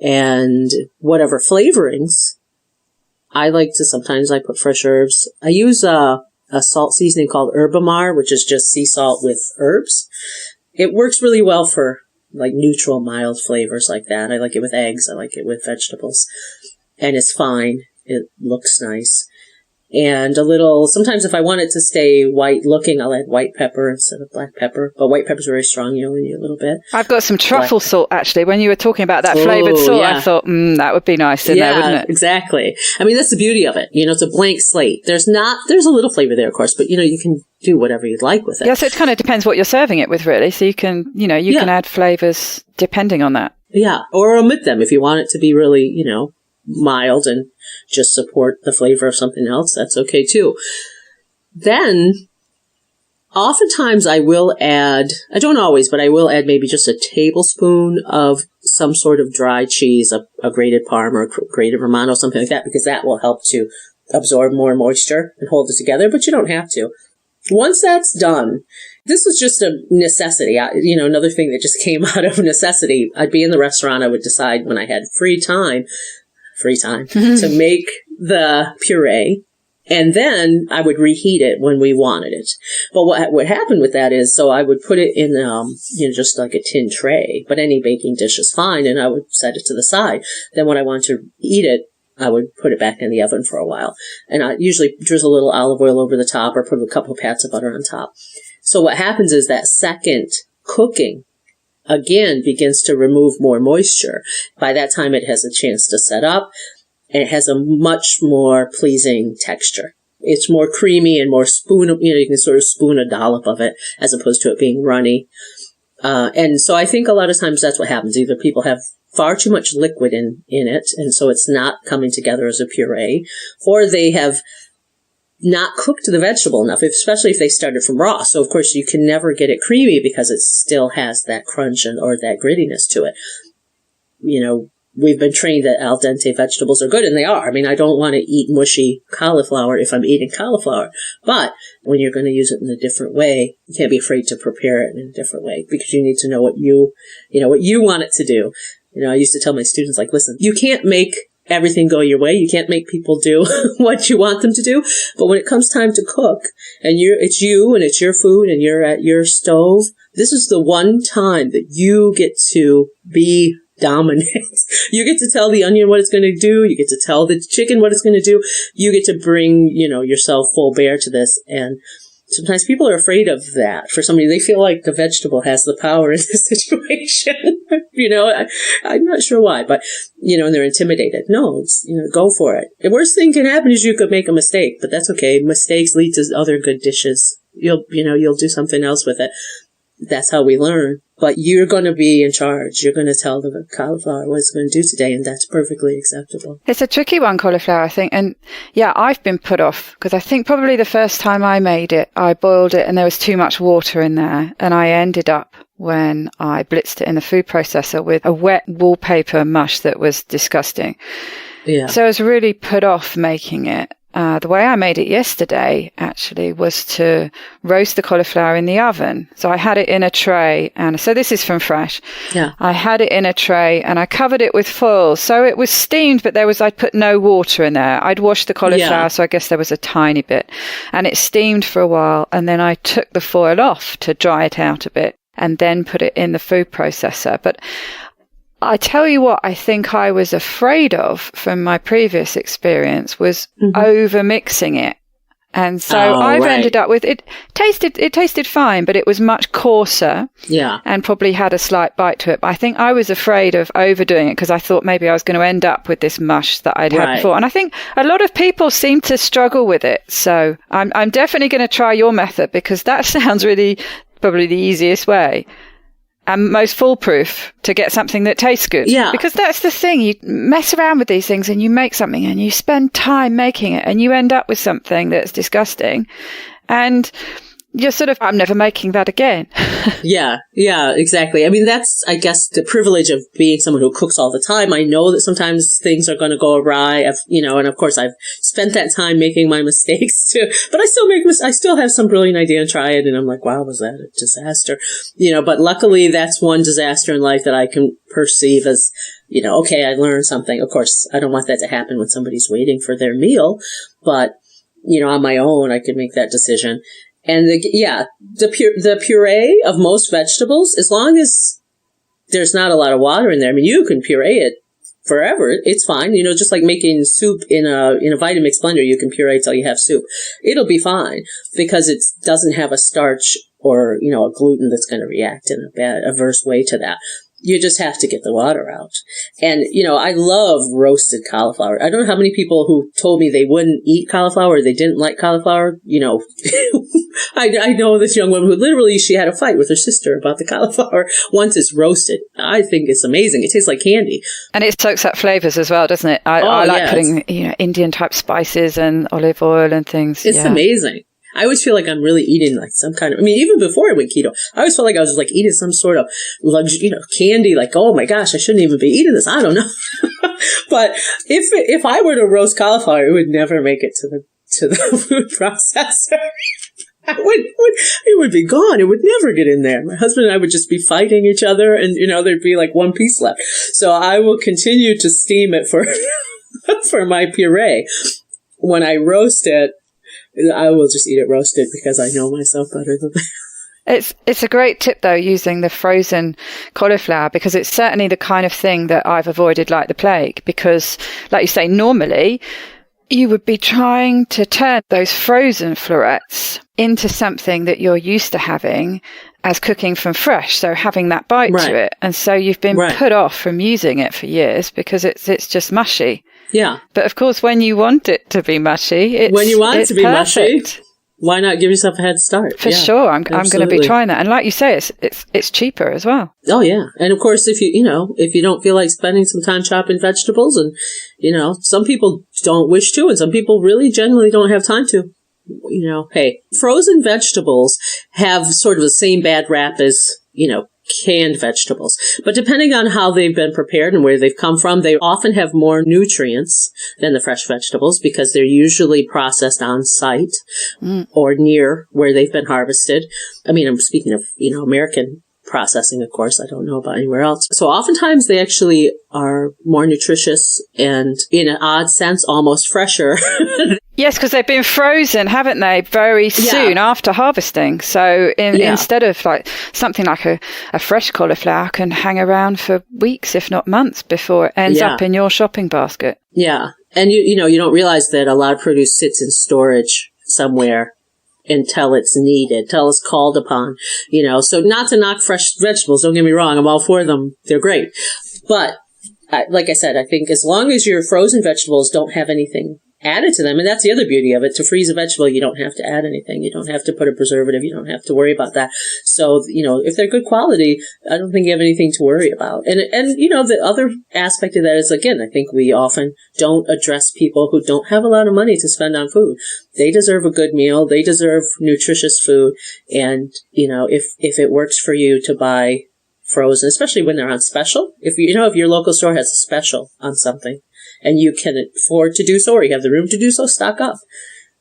And whatever flavorings. Sometimes I put fresh herbs. I use a salt seasoning called Herbamar, which is just sea salt with herbs. It works really well for like neutral, mild flavors like that. I like it with eggs. I like it with vegetables. And it's fine. It looks nice. And sometimes if I want it to stay white looking, I'll add white pepper instead of black pepper. But white pepper's very strong. You only need a little bit. I've got some truffle salt, actually. When you were talking about that flavoured salt, yeah. I thought, that would be nice in there, wouldn't it? Exactly. I mean, that's the beauty of it. It's a blank slate. There's a little flavor there, of course, but you can do whatever you'd like with it. Yeah, so it kind of depends what you're serving it with, really. So you can, can add flavors depending on that. Yeah, or omit them if you want it to be really, mild and just support the flavor of something else. That's okay too. Then, oftentimes I will add, I don't always, but I will add maybe just a tablespoon of some sort of dry cheese, a grated Parm or a grated Romano, something like that, because that will help to absorb more moisture and hold it together, but you don't have to. Once that's done, this was just a necessity. Another thing that just came out of necessity. I'd be in the restaurant. I would decide when I had free time to make the puree. And then I would reheat it when we wanted it. But what happened with that is, so I would put it in, just like a tin tray, but any baking dish is fine. And I would set it to the side. Then when I wanted to eat it, I would put it back in the oven for a while. And I usually drizzle a little olive oil over the top or put a couple of pats of butter on top. So what happens is that second cooking, again, begins to remove more moisture. By that time, it has a chance to set up, and it has a much more pleasing texture. It's more creamy and more you can sort of spoon a dollop of it as opposed to it being runny. And so I think a lot of times that's what happens. Either people have far too much liquid in it, and so it's not coming together as a puree, or they have not cooked the vegetable enough, especially if they started from raw. So, of course, you can never get it creamy because it still has that crunch or that grittiness to it. We've been trained that al dente vegetables are good, and they are. I mean, I don't want to eat mushy cauliflower if I'm eating cauliflower. But when you're going to use it in a different way, you can't be afraid to prepare it in a different way, because you need to know what you want it to do. I used to tell my students, like, listen, you can't make everything go your way. You can't make people do what you want them to do. But when it comes time to cook, and it's you and it's your food and you're at your stove, this is the one time that you get to be dominant. You get to tell the onion what it's going to do. You get to tell the chicken what it's going to do. You get to bring, yourself full bear to this. And sometimes people are afraid of that. For somebody, they feel like the vegetable has the power in this situation. I'm not sure why, but, and they're intimidated. No, it's, go for it. The worst thing can happen is you could make a mistake, but that's okay. Mistakes lead to other good dishes. You'll do something else with it. That's how we learn. But you're going to be in charge. You're going to tell the cauliflower what it's going to do today, and that's perfectly acceptable. It's a tricky one, cauliflower, I think. And yeah, I've been put off because I think probably the first time I made it, I boiled it and there was too much water in there. And I ended up, when I blitzed it in the food processor, with a wet wallpaper mush that was disgusting. Yeah. So I was really put off making it. The way I made it yesterday, actually, was to roast the cauliflower in the oven. So I had it in a tray, and so this is from Fresh. Yeah. I had it in a tray, and I covered it with foil. So it was steamed, but I'd put no water in there. I'd washed the cauliflower, so I guess there was a tiny bit. And it steamed for a while, and then I took the foil off to dry it out a bit, and then put it in the food processor. But I tell you what, I think I was afraid of from my previous experience was over mixing it. And so I've ended up with it tasted fine, but it was much coarser. Yeah. And probably had a slight bite to it. But I think I was afraid of overdoing it because I thought maybe I was going to end up with this mush that I'd had before. And I think a lot of people seem to struggle with it. So I'm definitely going to try your method, because that sounds really probably the easiest way and most foolproof to get something that tastes good. Yeah. Because that's the thing. You mess around with these things and you make something and you spend time making it and you end up with something that's disgusting. And you're sort of, I'm never making that again. Yeah, exactly. I mean, that's, I guess, the privilege of being someone who cooks all the time. I know that sometimes things are going to go awry, and of course I've spent that time making my mistakes too, but I still have some brilliant idea and try it. And I'm like, wow, was that a disaster? But luckily that's one disaster in life that I can perceive as, okay, I learned something. Of course, I don't want that to happen when somebody's waiting for their meal, but, on my own, I could make that decision. And the puree of most vegetables, as long as there's not a lot of water in there, I mean, you can puree it forever. It's fine. Just like making soup in a Vitamix blender, you can puree till you have soup. It'll be fine because it doesn't have a starch or, a gluten that's going to react in a bad, adverse way to that. You just have to get the water out. And, I love roasted cauliflower. I don't know how many people who told me they wouldn't eat cauliflower or they didn't like cauliflower. I know this young woman who literally, she had a fight with her sister about the cauliflower once it's roasted. I think it's amazing. It tastes like candy. And it soaks up flavors as well, doesn't it? I like putting, Indian type spices and olive oil and things. It's amazing. I always feel like I'm really eating like some kind of, even before I went keto, I always felt like I was like eating some sort of candy, like, oh my gosh, I shouldn't even be eating this. I don't know. But if I were to roast cauliflower, it would never make it to the food processor. It would be gone. It would never get in there. My husband and I would just be fighting each other and, there'd be like one piece left. So I will continue to steam it for, for my puree. When I roast it, I will just eat it roasted because I know myself better than that. It's a great tip, though, using the frozen cauliflower, because it's certainly the kind of thing that I've avoided like the plague. Because, like you say, normally you would be trying to turn those frozen florets into something that you're used to having as cooking from fresh, so having that bite to it. And so you've been put off from using it for years because it's just mushy. Yeah. But of course, when you want it to be mushy, mushy, why not give yourself a head start? For sure. I'm going to be trying that. And like you say, it's cheaper as well. Oh, yeah. And of course, if you don't feel like spending some time chopping vegetables and, some people don't wish to, and some people really genuinely don't have time to, hey, frozen vegetables have sort of the same bad rap as, canned vegetables. But depending on how they've been prepared and where they've come from, they often have more nutrients than the fresh vegetables because they're usually processed on site or near where they've been harvested. I'm speaking of, American processing, of course. I don't know about anywhere else. So oftentimes they actually are more nutritious and, in an odd sense, almost fresher. Yes, because they've been frozen, haven't they, very soon after harvesting. So instead of like something like a fresh cauliflower can hang around for weeks, if not months, before it ends up in your shopping basket. Yeah. And you don't realize that a lot of produce sits in storage somewhere until it's needed, until it's called upon, So not to knock fresh vegetables, don't get me wrong, I'm all for them. They're great. But like I said, I think as long as your frozen vegetables don't have anything added to them, and that's the other beauty of it, to freeze a vegetable, you don't have to add anything. You don't have to put a preservative. You don't have to worry about that. So, if they're good quality, I don't think you have anything to worry about. And the other aspect of that is, again, I think we often don't address people who don't have a lot of money to spend on food. They deserve a good meal. They deserve nutritious food. And, if it works for you to buy frozen, especially when they're on special, if your local store has a special on something, and you can afford to do so, or you have the room to do so, stock up.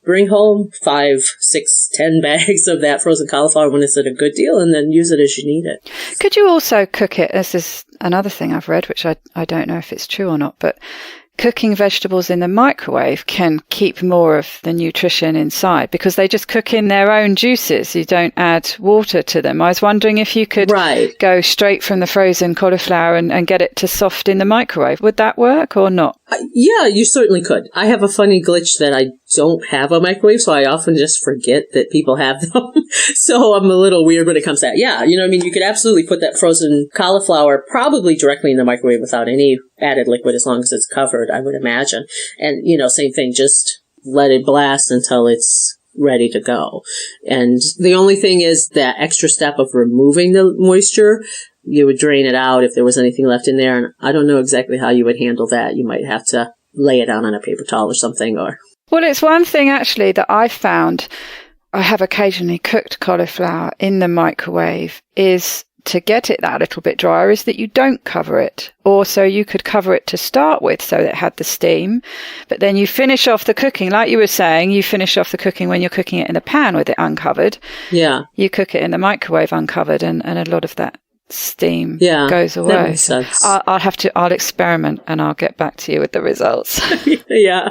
Bring home 5, 6, 10 bags of that frozen cauliflower when it's at a good deal, and then use it as you need it. Could you also cook it? This is another thing I've read, which I don't know if it's true or not, but cooking vegetables in the microwave can keep more of the nutrition inside because they just cook in their own juices. You don't add water to them. I was wondering if you could go straight from the frozen cauliflower and get it to soft in the microwave. Would that work or not? Yeah, you certainly could. I have a funny glitch that I don't have a microwave, so I often just forget that people have them. So I'm a little weird when it comes to that. Yeah, you could absolutely put that frozen cauliflower probably directly in the microwave without any added liquid as long as it's covered, I would imagine. And, same thing, just let it blast until it's ready to go. And the only thing is that extra step of removing the moisture. You would drain it out if there was anything left in there. And I don't know exactly how you would handle that. You might have to lay it out on a paper towel or something. Well, it's one thing actually that I've found. I have occasionally cooked cauliflower in the microwave is to get it that little bit drier is that you don't cover it. Or so you could cover it to start with so that it had the steam. But then you finish off the cooking. Like you were saying, you finish off the cooking when you're cooking it in the pan with it uncovered. Yeah. You cook it in the microwave uncovered and a lot of that steam goes away. That makes sense. I'll experiment and I'll get back to you with the results. Yeah.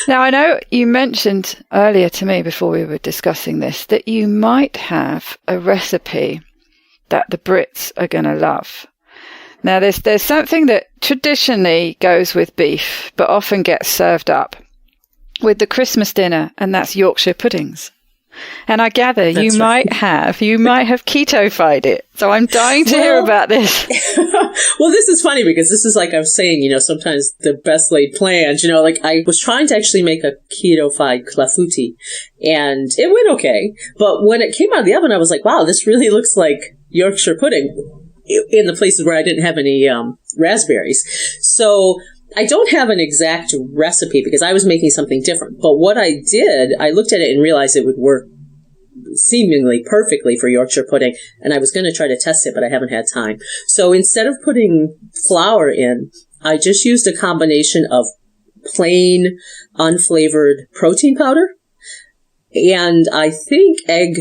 Now, I know you mentioned earlier to me before we were discussing this that you might have a recipe that the Brits are going to love. Now, there's something that traditionally goes with beef, but often gets served up with the Christmas dinner, and that's Yorkshire puddings. And I gather you might have keto-fied it. So I'm dying to hear about this. Well, this is funny because this is like I was saying, sometimes the best laid plans, like I was trying to actually make a keto-fied clafouti and it went okay. But when it came out of the oven, I was like, wow, this really looks like Yorkshire pudding in the places where I didn't have any raspberries. So I don't have an exact recipe because I was making something different. But what I did, I looked at it and realized it would work seemingly perfectly for Yorkshire pudding. And I was going to try to test it, but I haven't had time. So instead of putting flour in, I just used a combination of plain, unflavored protein powder. And I think egg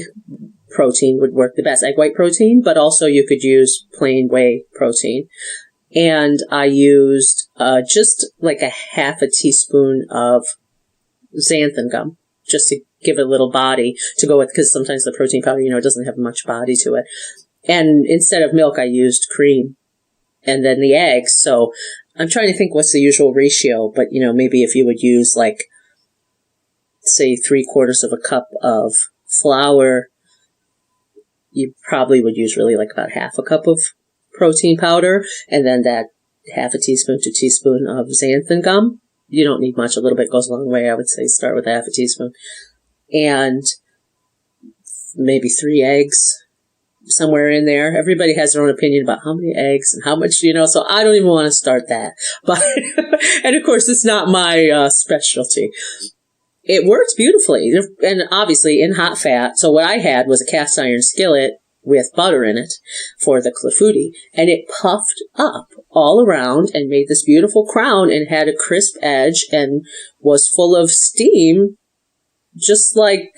protein would work the best, egg white protein, but also you could use plain whey protein. And I used just like a half a teaspoon of xanthan gum, just to give it a little body to go with, because sometimes the protein powder, it doesn't have much body to it. And instead of milk, I used cream and then the eggs. So I'm trying to think what's the usual ratio, but, maybe if you would use like, say 3/4 of a cup of flour, you probably would use really like about half a cup of protein powder, and then that half a teaspoon to teaspoon of xanthan gum. You don't need much. A little bit goes a long way. I would say start with half a teaspoon. And maybe 3 eggs, somewhere in there. Everybody has their own opinion about how many eggs and how much, so I don't even want to start that. But, and of course, it's not my specialty. It worked beautifully, and obviously in hot fat. So what I had was a cast iron skillet with butter in it for the clafouti, and it puffed up all around and made this beautiful crown and had a crisp edge and was full of steam, just like,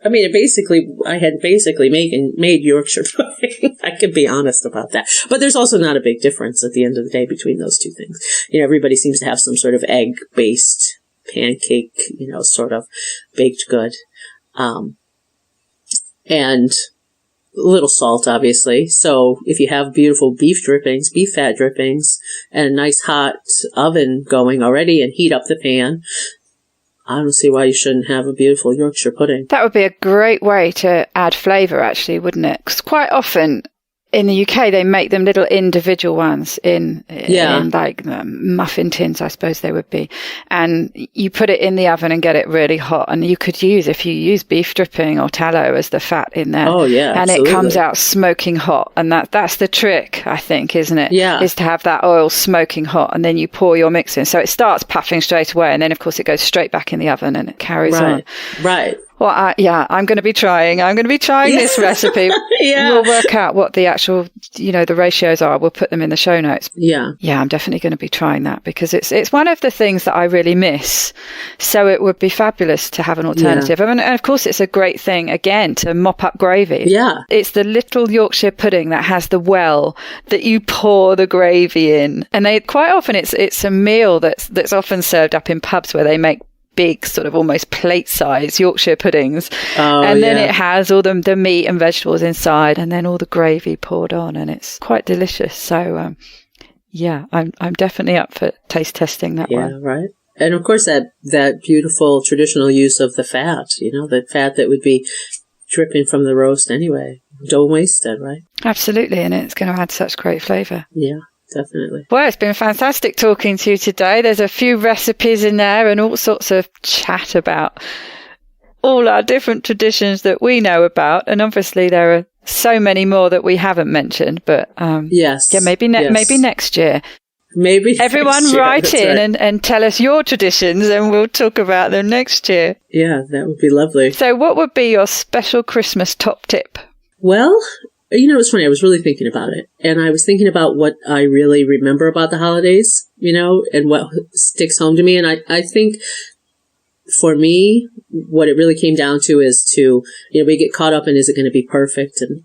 I had basically made Yorkshire pudding. I can be honest about that. But there's also not a big difference at the end of the day between those two things. Everybody seems to have some sort of egg-based pancake, sort of baked good. And a little salt, obviously. So if you have beautiful beef fat drippings, and a nice hot oven going already and heat up the pan, I don't see why you shouldn't have a beautiful Yorkshire pudding. That would be a great way to add flavour, actually, wouldn't it? Because quite often in the UK, they make them little individual ones in like muffin tins, I suppose they would be. And you put it in the oven and get it really hot. And you could if you use beef dripping or tallow as the fat in there. Oh, yeah, and absolutely. It comes out smoking hot. And that's the trick, I think, isn't it? Yeah. Is to have that oil smoking hot, and then you pour your mix in. So it starts puffing straight away. And then, of course, it goes straight back in the oven and it carries on. Right. Well, I'm going to be trying. This recipe. Yeah. We'll work out what the actual, the ratios are. We'll put them in the show notes. Yeah. Yeah, I'm definitely going to be trying that because it's one of the things that I really miss. So it would be fabulous to have an alternative. Yeah. And of course, it's a great thing, again, to mop up gravy. Yeah. It's the little Yorkshire pudding that has the well that you pour the gravy in. And quite often it's a meal that's often served up in pubs where they make big sort of almost plate size Yorkshire puddings, and then it has all the meat and vegetables inside, and then all the gravy poured on, and it's quite delicious. So I'm definitely up for taste testing that one. Yeah, right. And of course that beautiful traditional use of the fat, the fat that would be dripping from the roast anyway. Don't waste it, right? Absolutely, and it's going to add such great flavour. Yeah. Definitely. Well, it's been fantastic talking to you today. There's a few recipes in there and all sorts of chat about all our different traditions that we know about. And obviously there are so many more that we haven't mentioned, but yes. Yeah, maybe next year. Maybe everyone write in and tell us your traditions and we'll talk about them next year. Yeah, that would be lovely. So what would be your special Christmas top tip? Well, it's funny. I was really thinking about it, and I was thinking about what I really remember about the holidays, and what sticks home to me. And I think for me, what it really came down to is we get caught up in, is it going to be perfect? And,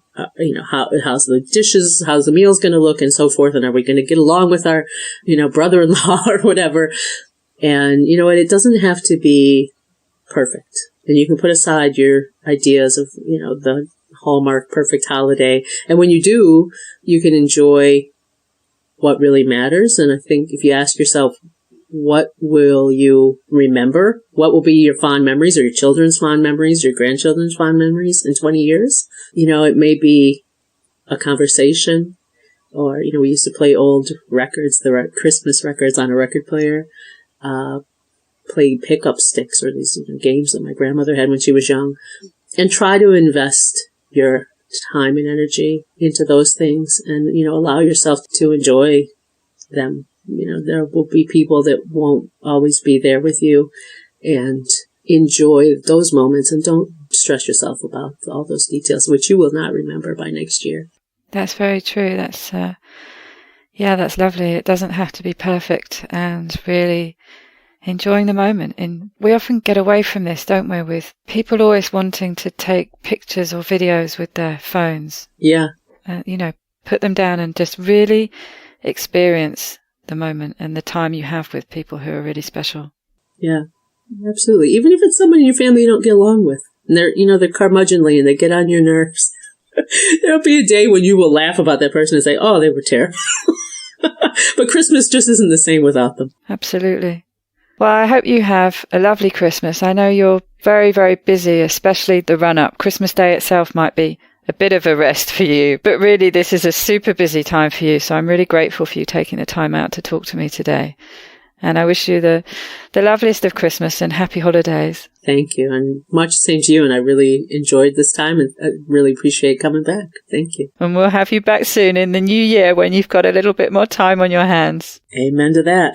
how's the dishes, how's the meals going to look and so forth? And are we going to get along with our, brother-in-law or whatever? And it doesn't have to be perfect. And you can put aside your ideas of, the Hallmark perfect holiday. And when you do, you can enjoy what really matters. And I think if you ask yourself, what will you remember? What will be your fond memories, or your children's fond memories, your grandchildren's fond memories in 20 years? It may be a conversation, or, we used to play old records, the Christmas records on a record player, play pickup sticks, or these games that my grandmother had when she was young, and try to invest your time and energy into those things, and, allow yourself to enjoy them. There will be people that won't always be there with you, and enjoy those moments, and don't stress yourself about all those details, which you will not remember by next year. That's very true. That's lovely. It doesn't have to be perfect, and really enjoying the moment. And we often get away from this, don't we, with people always wanting to take pictures or videos with their phones. Yeah. Put them down and just really experience the moment and the time you have with people who are really special. Yeah, absolutely. Even if it's someone in your family you don't get along with, and they're curmudgeonly and they get on your nerves, there'll be a day when you will laugh about that person and say, oh, they were terrible. But Christmas just isn't the same without them. Absolutely. Well, I hope you have a lovely Christmas. I know you're very, very busy, especially the run-up. Christmas Day itself might be a bit of a rest for you, but really this is a super busy time for you. So I'm really grateful for you taking the time out to talk to me today. And I wish you the loveliest of Christmas and happy holidays. Thank you. And much the same to you. And I really enjoyed this time, and I really appreciate coming back. Thank you. And we'll have you back soon in the new year when you've got a little bit more time on your hands. Amen to that.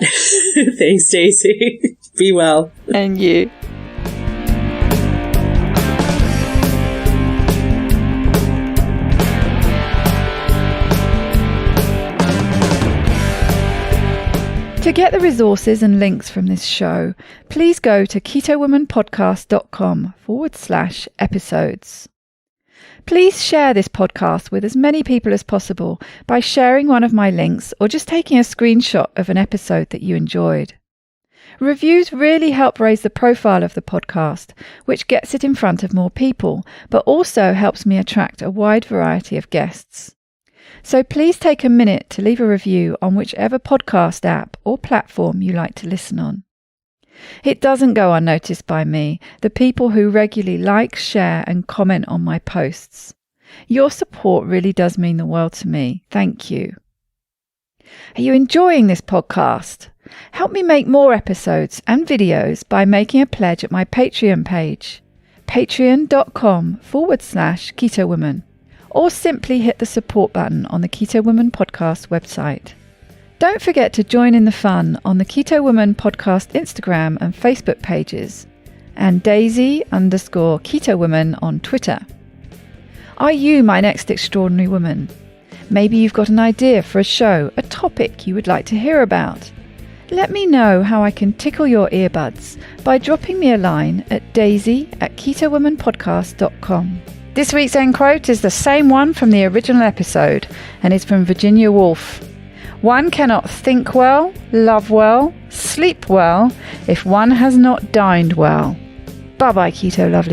Thanks, Daisy. Be well. And you. To get the resources and links from this show, please go to ketowomanpodcast.com/episodes. Please share this podcast with as many people as possible by sharing one of my links or just taking a screenshot of an episode that you enjoyed. Reviews really help raise the profile of the podcast, which gets it in front of more people, but also helps me attract a wide variety of guests. So please take a minute to leave a review on whichever podcast app or platform you like to listen on. It doesn't go unnoticed by me, the people who regularly like, share and comment on my posts. Your support really does mean the world to me. Thank you. Are you enjoying this podcast? Help me make more episodes and videos by making a pledge at my Patreon page, patreon.com/KetoWoman. Or simply hit the support button on the Keto Woman Podcast website. Don't forget to join in the fun on the Keto Woman Podcast Instagram and Facebook pages, and Daisy_Keto Woman on Twitter. Are you my next extraordinary woman? Maybe you've got an idea for a show, a topic you would like to hear about. Let me know how I can tickle your earbuds by dropping me a line at daisy@ketowomanpodcast.com. This week's end quote is the same one from the original episode, and is from Virginia Woolf. One cannot think well, love well, sleep well, if one has not dined well. Bye-bye, Keto Lovely.